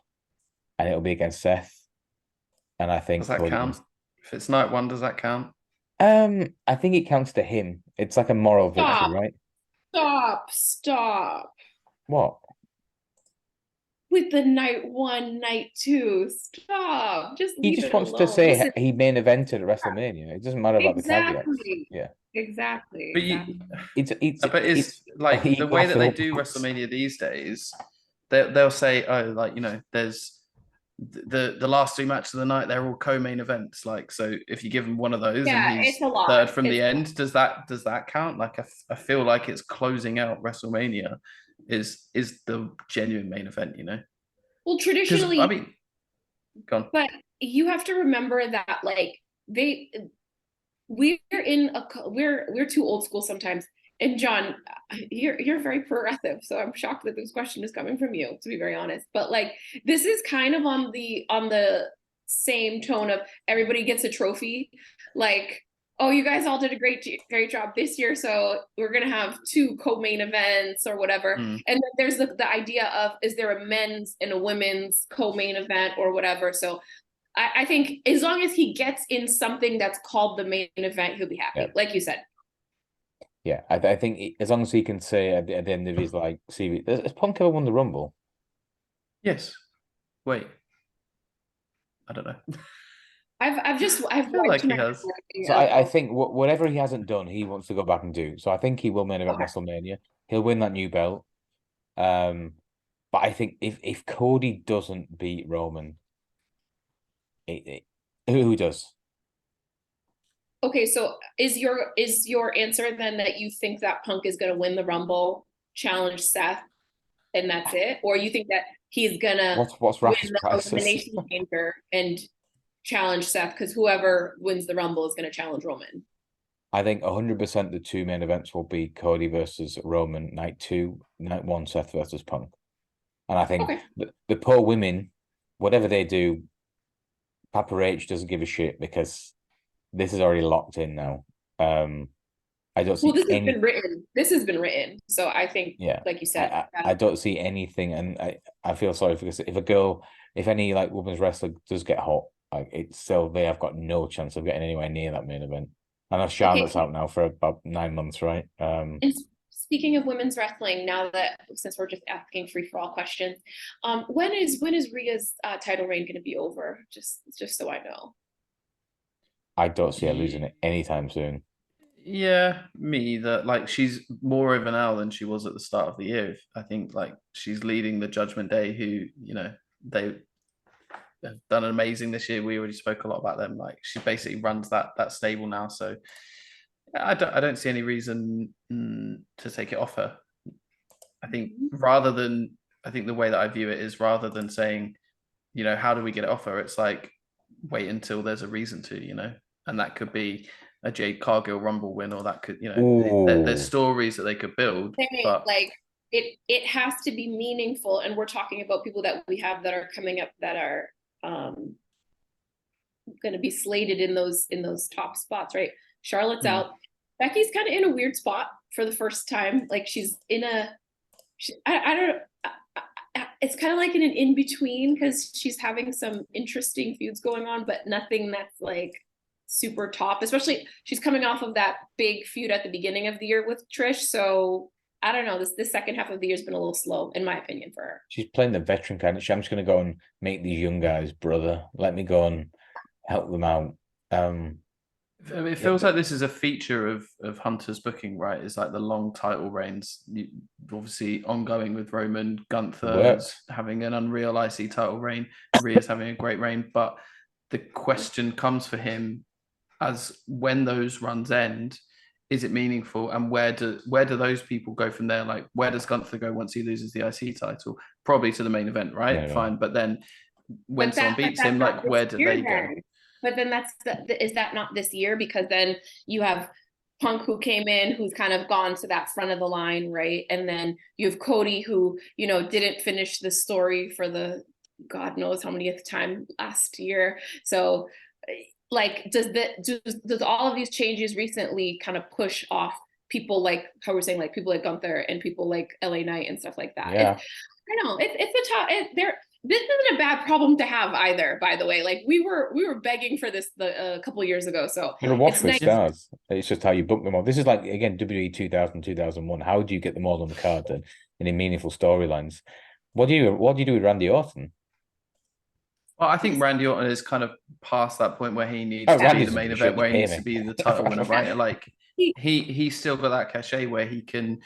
and it'll be against Seth. and I think Does that Cody count? If it's night one, does that count? I think it counts to him. It's like a moral victory, Stop. right? Stop. What? With the night one, night two. Stop. Just He leave just it wants to alone. say Listen, he main evented at WrestleMania. It doesn't matter about the caveats. exactly. Yeah. Exactly. But you, It's but it's like the equal way that they fill do points. WrestleMania these days. They'll say, oh, like, you know, there's the last two matches of the night, they're all co-main events. Like, so if you give him one of those and Yeah, he's it's a lot. third from It's the end, does that count? Like, I feel like it's closing out WrestleMania is the genuine main event, you know? well, Because traditionally, I mean, go on. but you have to remember that like we're too old school sometimes. And John, you're very progressive, so I'm shocked that this question is coming from you, to be very honest. But like, this is kind of on the same tone of everybody gets a trophy, like, oh, you guys all did a great job this year, so we're gonna have two co-main events or whatever. And then there's the idea of, is there a men's and a women's co-main event or whatever? So I think as long as he gets in something that's called the main event, he'll be happy. Yeah. Like you said. Yeah, I think as long as he can say at the end of his like series, has Punk ever won the Rumble? Yes. Wait. I don't know. I've feel like he has. So I think whatever he hasn't done, he wants to go back and do. So I think he will main event WrestleMania. He'll win that new belt. But I think if Cody doesn't beat Roman, who does? Okay, so is your answer then that you think that Punk is going to win the Rumble, challenge Seth, and that's it, or you think that he's gonna what's win Raph's the prices? elimination chamber and challenge Seth, because whoever wins the Rumble is going to challenge Roman? I think 100% the two main events will be Cody versus Roman night 2, night 1 Seth versus Punk. And I think the poor women, whatever they do, Papa H doesn't give a shit because this is already locked in now. I don't see this has been written. This has been written. So I think, like you said, I don't see anything, and I feel sorry because if any like women's wrestler does get hot, like it's still they have got no chance of getting anywhere near that main event. I know Charlotte's out now for about 9 months, right? And speaking of women's wrestling, now that since we're just asking free for all questions, when is Rhea's title reign going to be over? Just so I know. I don't see her losing it anytime soon. Yeah, me either. Like, she's more over now than she was at the start of the year. I think like she's leading the Judgment Day, who, you know, they have done amazing this year. We already spoke a lot about them. Like, she basically runs that stable now. So I don't see any reason to take it off her. I think the way that I view it is, rather than saying, you know, how do we get it off her? It's like, wait until there's a reason to, you know, and that could be a Jade Cargill Rumble win, or that could, you know, there's stories that they could build. But like it has to be meaningful, and we're talking about people that we have that are coming up that are going to be slated in those top spots, right? Charlotte's out. Becky's kind of in a weird spot for the first time. Like, she's in I don't know. It's kind of like in an in-between, because she's having some interesting feuds going on, but nothing that's like super top. Especially, she's coming off of that big feud at the beginning of the year with Trish. So I don't know. This second half of the year has been a little slow, in my opinion, for her. She's playing the veteran kind. I'm just going to go and make these young guys brother. Let me go and help them out. It feels like this is a feature of Hunter's booking, right? It's like the long title reigns, obviously ongoing with Roman. Gunther's having an unreal IC title reign. Rhea's having a great reign, but the question comes for him as when those runs end, is it meaningful, and where do those people go from there? Like, where does Gunther go once he loses the IC title? Probably to the main event, right? Yeah, fine, but then when someone beats him, like, where do they go? But then is that not this year? Because then you have Punk, who came in, who's kind of gone to that front of the line, right? And then you have Cody, who, you know, didn't finish the story for the God knows how manyth time last year. So, like, does all of these changes recently kind of push off people like, how we're saying, like people like Gunther and people like LA Knight and stuff like that? Yeah. I know it's a tough. this isn't a bad problem to have either, by the way. Like we were begging for this a couple years ago, so You're a watch it's with nice. stars. It's just how you book them all. This is like, again, WWE 2000, 2001. How do you get them all on the card and in meaningful storylines? What do you do with Randy Orton? Well, I think Randy Orton is kind of past that point where he needs to be Randy's the main just event, where he pay needs me. to be the title winner, right? Like he's still got that cachet where he can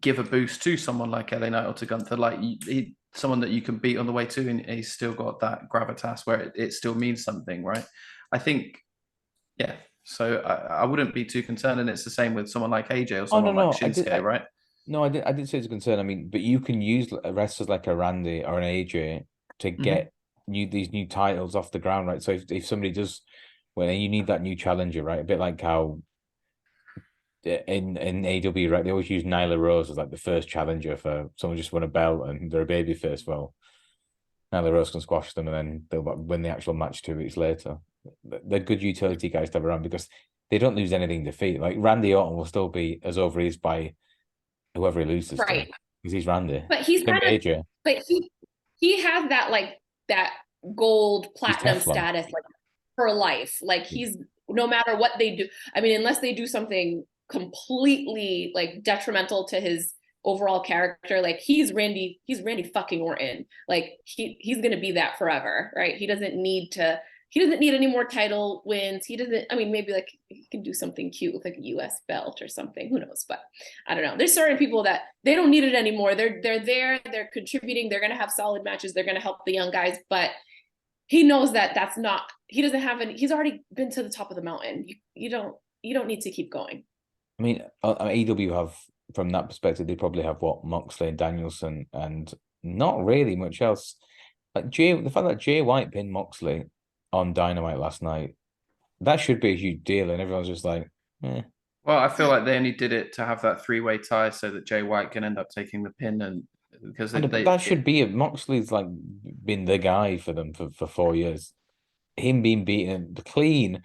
give a boost to someone like LA Knight or to Gunther, like someone that you can beat on the way to, and he's still got that gravitas where it still means something, right? I think, yeah. So I wouldn't be too concerned, and it's the same with someone like AJ or someone like Shinsuke, right? No, I did say it's a concern. I mean, but you can use wrestlers like a Randy or an AJ to get these new titles off the ground, right? So if somebody does, well, you need that new challenger, right? A bit like how in AW, right? They always use Nyla Rose as like the first challenger for someone just won a belt and they're a baby first. Well, Nyla Rose can squash them and then they'll win the actual match 2 weeks later. They're good utility guys to have around because they don't lose anything to defeat. Like Randy Orton will still be as overused by whoever he loses to, because he's Randy. But he's kind of AJ. But he has that like that gold platinum status like for life. Like he's no matter what they do. I mean, unless they do something completely like detrimental to his overall character, like he's Randy fucking Orton. Like he's gonna be that forever, right? He doesn't need any more title wins. He doesn't, I mean, maybe like he can do something cute with like a US belt or something. Who knows? But I don't know. There's certain people that they don't need it anymore. They're there, they're contributing, they're gonna have solid matches, they're gonna help the young guys, but he knows that that's not, he doesn't have any, he's already been to the top of the mountain. You don't need to keep going. I mean, AEW have, from that perspective, they probably have what, Moxley and Danielson and not really much else. Like the fact that Jay White pinned Moxley on Dynamite last night, that should be a huge deal, and everyone's just like, eh. Well, I feel like they only did it to have that 3-way tie so that Jay White can end up taking the pin, and because that should be it. Moxley's like been the guy for them for 4 years. Him being beaten clean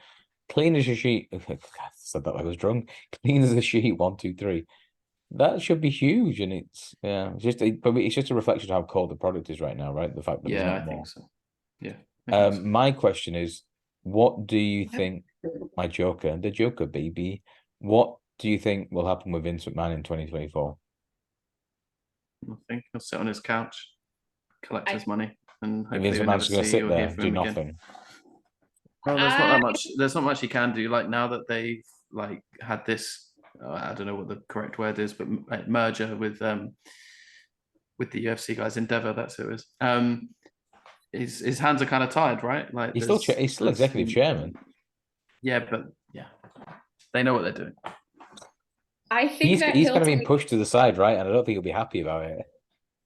as a sheet. I said that I was drunk. Clean as a sheet. 1, 2, 3. That should be huge, and it's just a reflection of how cold the product is right now, right? The fact that there's not more. Think so. Yeah. My question is, what do you think, the Joker baby, what do you think will happen with Vince McMahon in 2024? I think he'll sit on his couch, collect his money, and hopefully Vince McMahon's going to sit there, do nothing. Again. Well, there's not that much. There's not much he can do. Like now that they've like had this, I don't know what the correct word is, but merger with the UFC guys, Endeavor. That's who it is. His hands are kind of tied, right? Like he's still executive chairman. Yeah, but they know what they're doing. I think he's kind of been pushed to the side, right? And I don't think he'll be happy about it.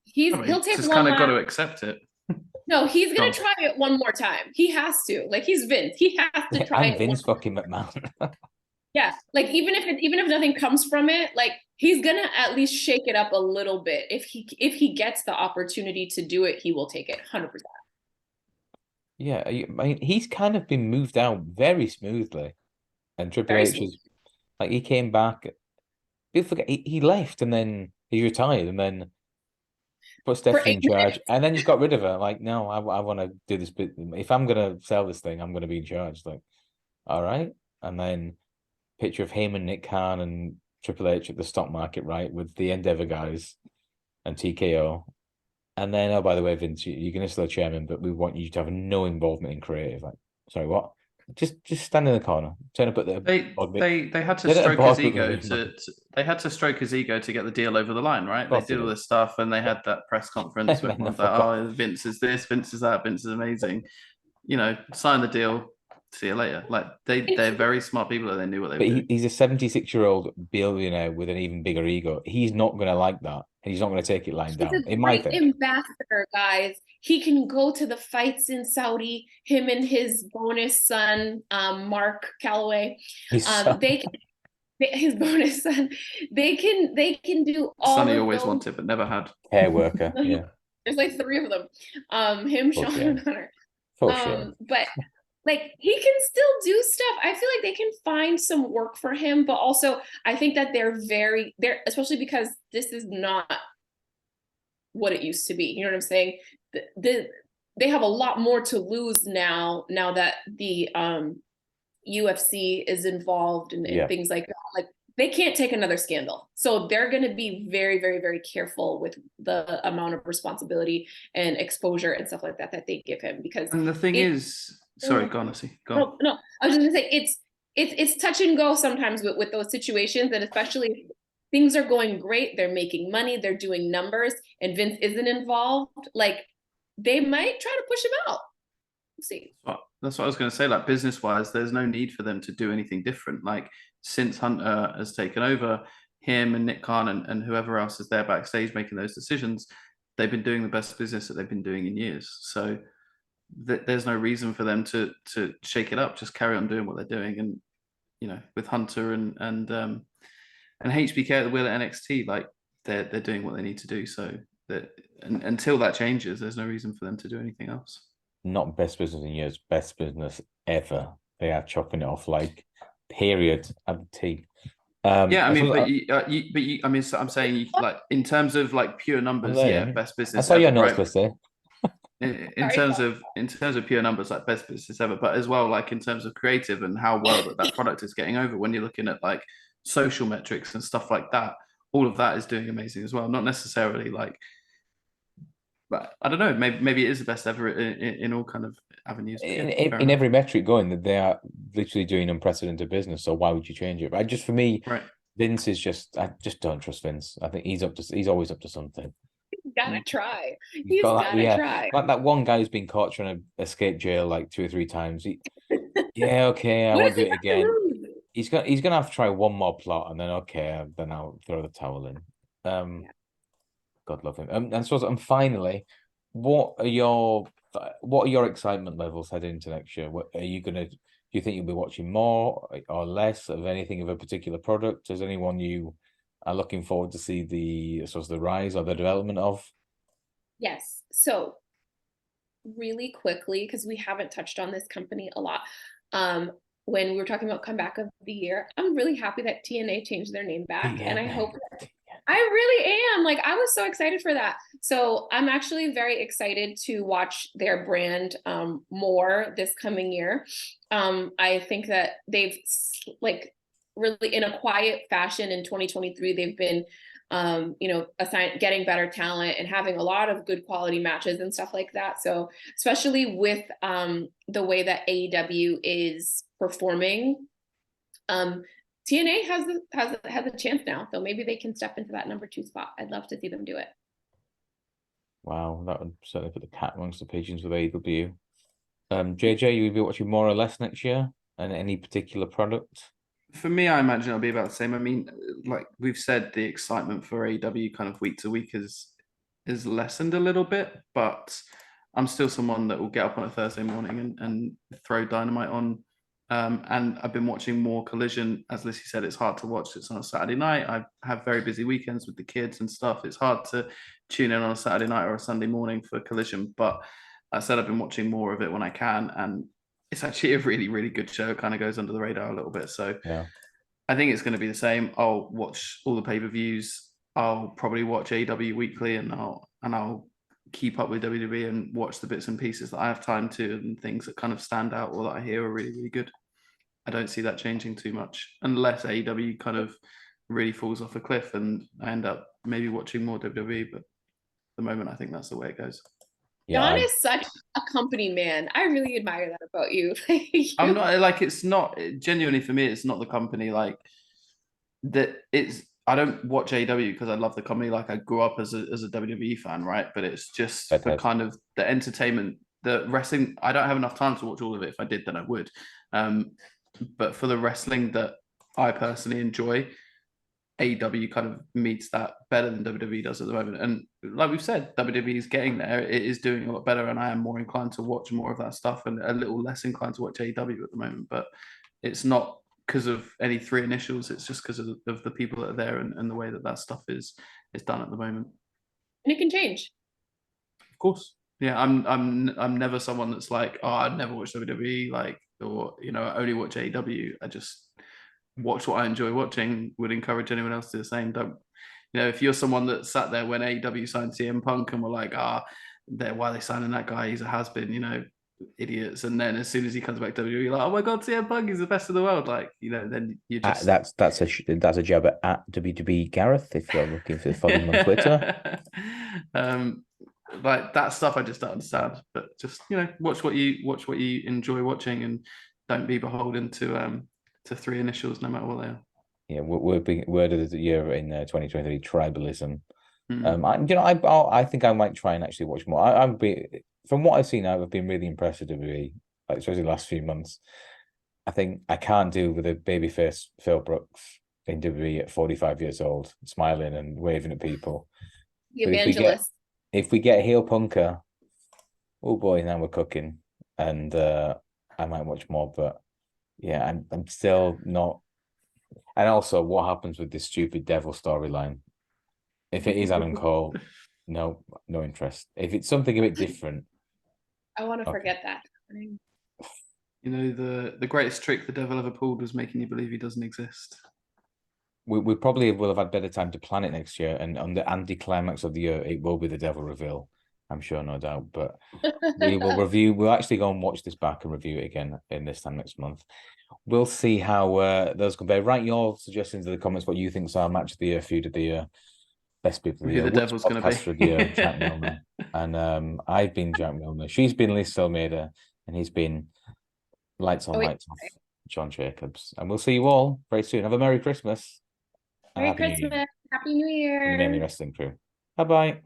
He'll take just kind of got to accept it. No, he's gonna try it one more time. He has to. Like he's Vince. He has to try it. Vince fucking McMahon. Yeah, like even if nothing comes from it, like he's gonna at least shake it up a little bit. If he gets the opportunity to do it, he will take it 100%. Yeah, I mean, he's kind of been moved out very smoothly, and Triple H is like he came back. People forget he left and then he retired and then put Stephanie in charge and then just got rid of her. Like, no, I want to do this bit. If I'm gonna sell this thing, I'm gonna be in charge. Like, all right, and then picture of him and Nick Khan and Triple H at the stock market, right, with the Endeavor guys and TKO. And then, oh, by the way, Vince, you're going to still a chairman, but we want you to have no involvement in creative. Like, sorry, what? Just stand in the corner. Turn up at the. They had to stroke his ego they had to stroke his ego to get the deal over the line, right? They did all this stuff, and they had that press conference with oh, Vince is this, Vince is that, Vince is amazing. Sign the deal. See you later. Like they're very smart people, and they knew what they were doing. He's a 76-year-old billionaire with an even bigger ego. He's not going to like that. And he's not going to take it lying down. In my thing, ambassador, guys. He can go to the fights in Saudi. Him and his bonus son, Mark Calloway. His bonus son. They can do all. Sonny always wanted, but never had. Hair worker. Yeah. There's like 3 of them. Him, Sean, and Hunter. But like he can still do stuff. I feel like they can find some work for him, but also I think that they're especially because this is not what it used to be. You know what I'm saying? they have a lot more to lose now that the UFC is involved and things like that. Like, they can't take another scandal. So they're going to be very, very, very careful with the amount of responsibility and exposure and stuff like that they give him. Because and the thing is, sorry, go on, Lissy. Go on. No, I was just going to say it's touch and go sometimes with those situations, and especially if things are going great, they're making money, they're doing numbers, and Vince isn't involved. Like, they might try to push him out. We'll see. That's what I was going to say. Like, business-wise, there's no need for them to do anything different. Like, since Hunter has taken over, him and Nick Khan and whoever else is there backstage making those decisions, they've been doing the best business that they've been doing in years. So there's no reason for them to shake it up. Just carry on doing what they're doing. And, you know, with Hunter and HBK at the wheel at NXT, like, they're doing what they need to do. So that until that changes, there's no reason for them to do anything else. Not best business in years, best business ever. They are chopping it off, like, period at the T. Yeah, I mean, I mean, so I'm saying, like, in terms of like pure numbers, yeah, best business. I saw your notes, right? Lissy. In terms of pure numbers, like, best business ever, but as well, like, in terms of creative and how well that product is getting over. When you're looking at like social metrics and stuff like that, all of that is doing amazing as well. Not necessarily like, but I don't know. Maybe it is the best ever in all kind of avenues. In every metric going, that they are literally doing unprecedented business. So why would you change it? Right? Just for me, right. Vince is just, I just don't trust Vince. I think he's always up to something. He's gotta try. He's gotta try. Like that one guy who's been caught trying to escape jail like 2 or 3 times. Yeah, okay, I won't do it again. He's gonna have to try one more plot, and then I'll throw the towel in. God love him. And finally, what are your excitement levels heading into next year? What are you gonna? Do you think you'll be watching more or less of anything of a particular product? Is anyone you are looking forward to see the rise or the development of? Yes. So really quickly, because we haven't touched on this company a lot. When we were talking about comeback of the year, I'm really happy that TNA changed their name back, and I hope. I really am. Like, I was so excited for that. So I'm actually very excited to watch their brand more this coming year. I think that they've, like, really in a quiet fashion in 2023, they've been getting better talent and having a lot of good quality matches and stuff like that. So especially with the way that AEW is performing, TNA has a chance now, so maybe they can step into that number 2 spot. I'd love to see them do it. Wow, that would certainly put the cat amongst the pigeons with AEW. JJ, you will be watching more or less next year, and any particular product? For me, I imagine it'll be about the same. I mean, like we've said, the excitement for AEW kind of week to week is lessened a little bit, but I'm still someone that will get up on a Thursday morning and throw Dynamite on. And I've been watching more Collision. As Lissy said, it's hard to watch. It's on a Saturday night. I have very busy weekends with the kids and stuff. It's hard to tune in on a Saturday night or a Sunday morning for Collision. But I said I've been watching more of it when I can. And it's actually a really, really good show. It kind of goes under the radar a little bit. So yeah. I think it's going to be the same. I'll watch all the pay-per-views. I'll probably watch AEW weekly, and I'll keep up with WWE and watch the bits and pieces that I have time to, and things that kind of stand out or that I hear are really, really good. I don't see that changing too much unless AEW kind of really falls off a cliff and I end up maybe watching more WWE. But at the moment, I think that's the way it goes. Yeah, John is such a company man. I really admire that about you. I'm not like, it's not genuinely for me. It's not the company like that. I don't watch AEW because I love the company. Like, I grew up as a WWE fan, right? But it's just for kind of the entertainment, the wrestling. I don't have enough time to watch all of it. If I did, then I would. But for the wrestling that I personally enjoy, AEW kind of meets that better than WWE does at the moment. And like we've said, WWE is getting there. It is doing a lot better, and I am more inclined to watch more of that stuff and a little less inclined to watch AEW at the moment. But it's not because of any 3 initials. It's just because of the people that are there and the way that stuff is done at the moment. And it can change. Of course. Yeah, I'm never someone that's like, oh, I'd never watch WWE, like, or, you know, I only watch AEW. I just watch what I enjoy watching. Would encourage anyone else to do the same. Don't, you know, if you're someone that sat there when AEW signed CM Punk and were like, why are they signing that guy? He's a has-been, you know, idiots. And then as soon as he comes back to WWE, you're like, oh my God, CM Punk is the best in the world. Like, you know, then you just that's a jab at WWE Gareth if you're looking to follow him on Twitter. Like that stuff I just don't understand. But just, you know, watch what you enjoy watching, and don't be beholden to 3 initials, no matter what they are. Yeah, we're being word of the year in 2023, tribalism. Mm. I think I might try and actually watch more. I've been, from what I've seen, I've been really impressed with WWE, like especially the last few months. I think I can't deal with a babyface Phil Brooks in WWE at 45 years old, smiling and waving at people. The But evangelist. if we get heel Punker, oh boy, now we're cooking. And I might watch more, but yeah, I'm still not. And also, what happens with this stupid devil storyline? If it is Adam Cole, no interest. If it's something a bit different, I want to okay. forget that happening. You know, the greatest trick the devil ever pulled was making you believe he doesn't exist. We probably will have had better time to plan it next year, and on the anti-climax of the year, it will be the devil reveal. I'm sure, no doubt. But we will review. We'll actually go and watch this back and review it again in this time next month. We'll see how those compare. Write your suggestions in the comments. What you think is our match of the year, feud of the year, best people of the year, Who the devil's going to be. of the year, Jack Milner. And I've been Jack Milner. She's been Lissy Almeida, and he's been Lights on, Lights off, John Jacobs. And we'll see you all very soon. Have a Merry Christmas. Merry Christmas. Happy New Year. Mainly Wrestling crew. Bye-bye.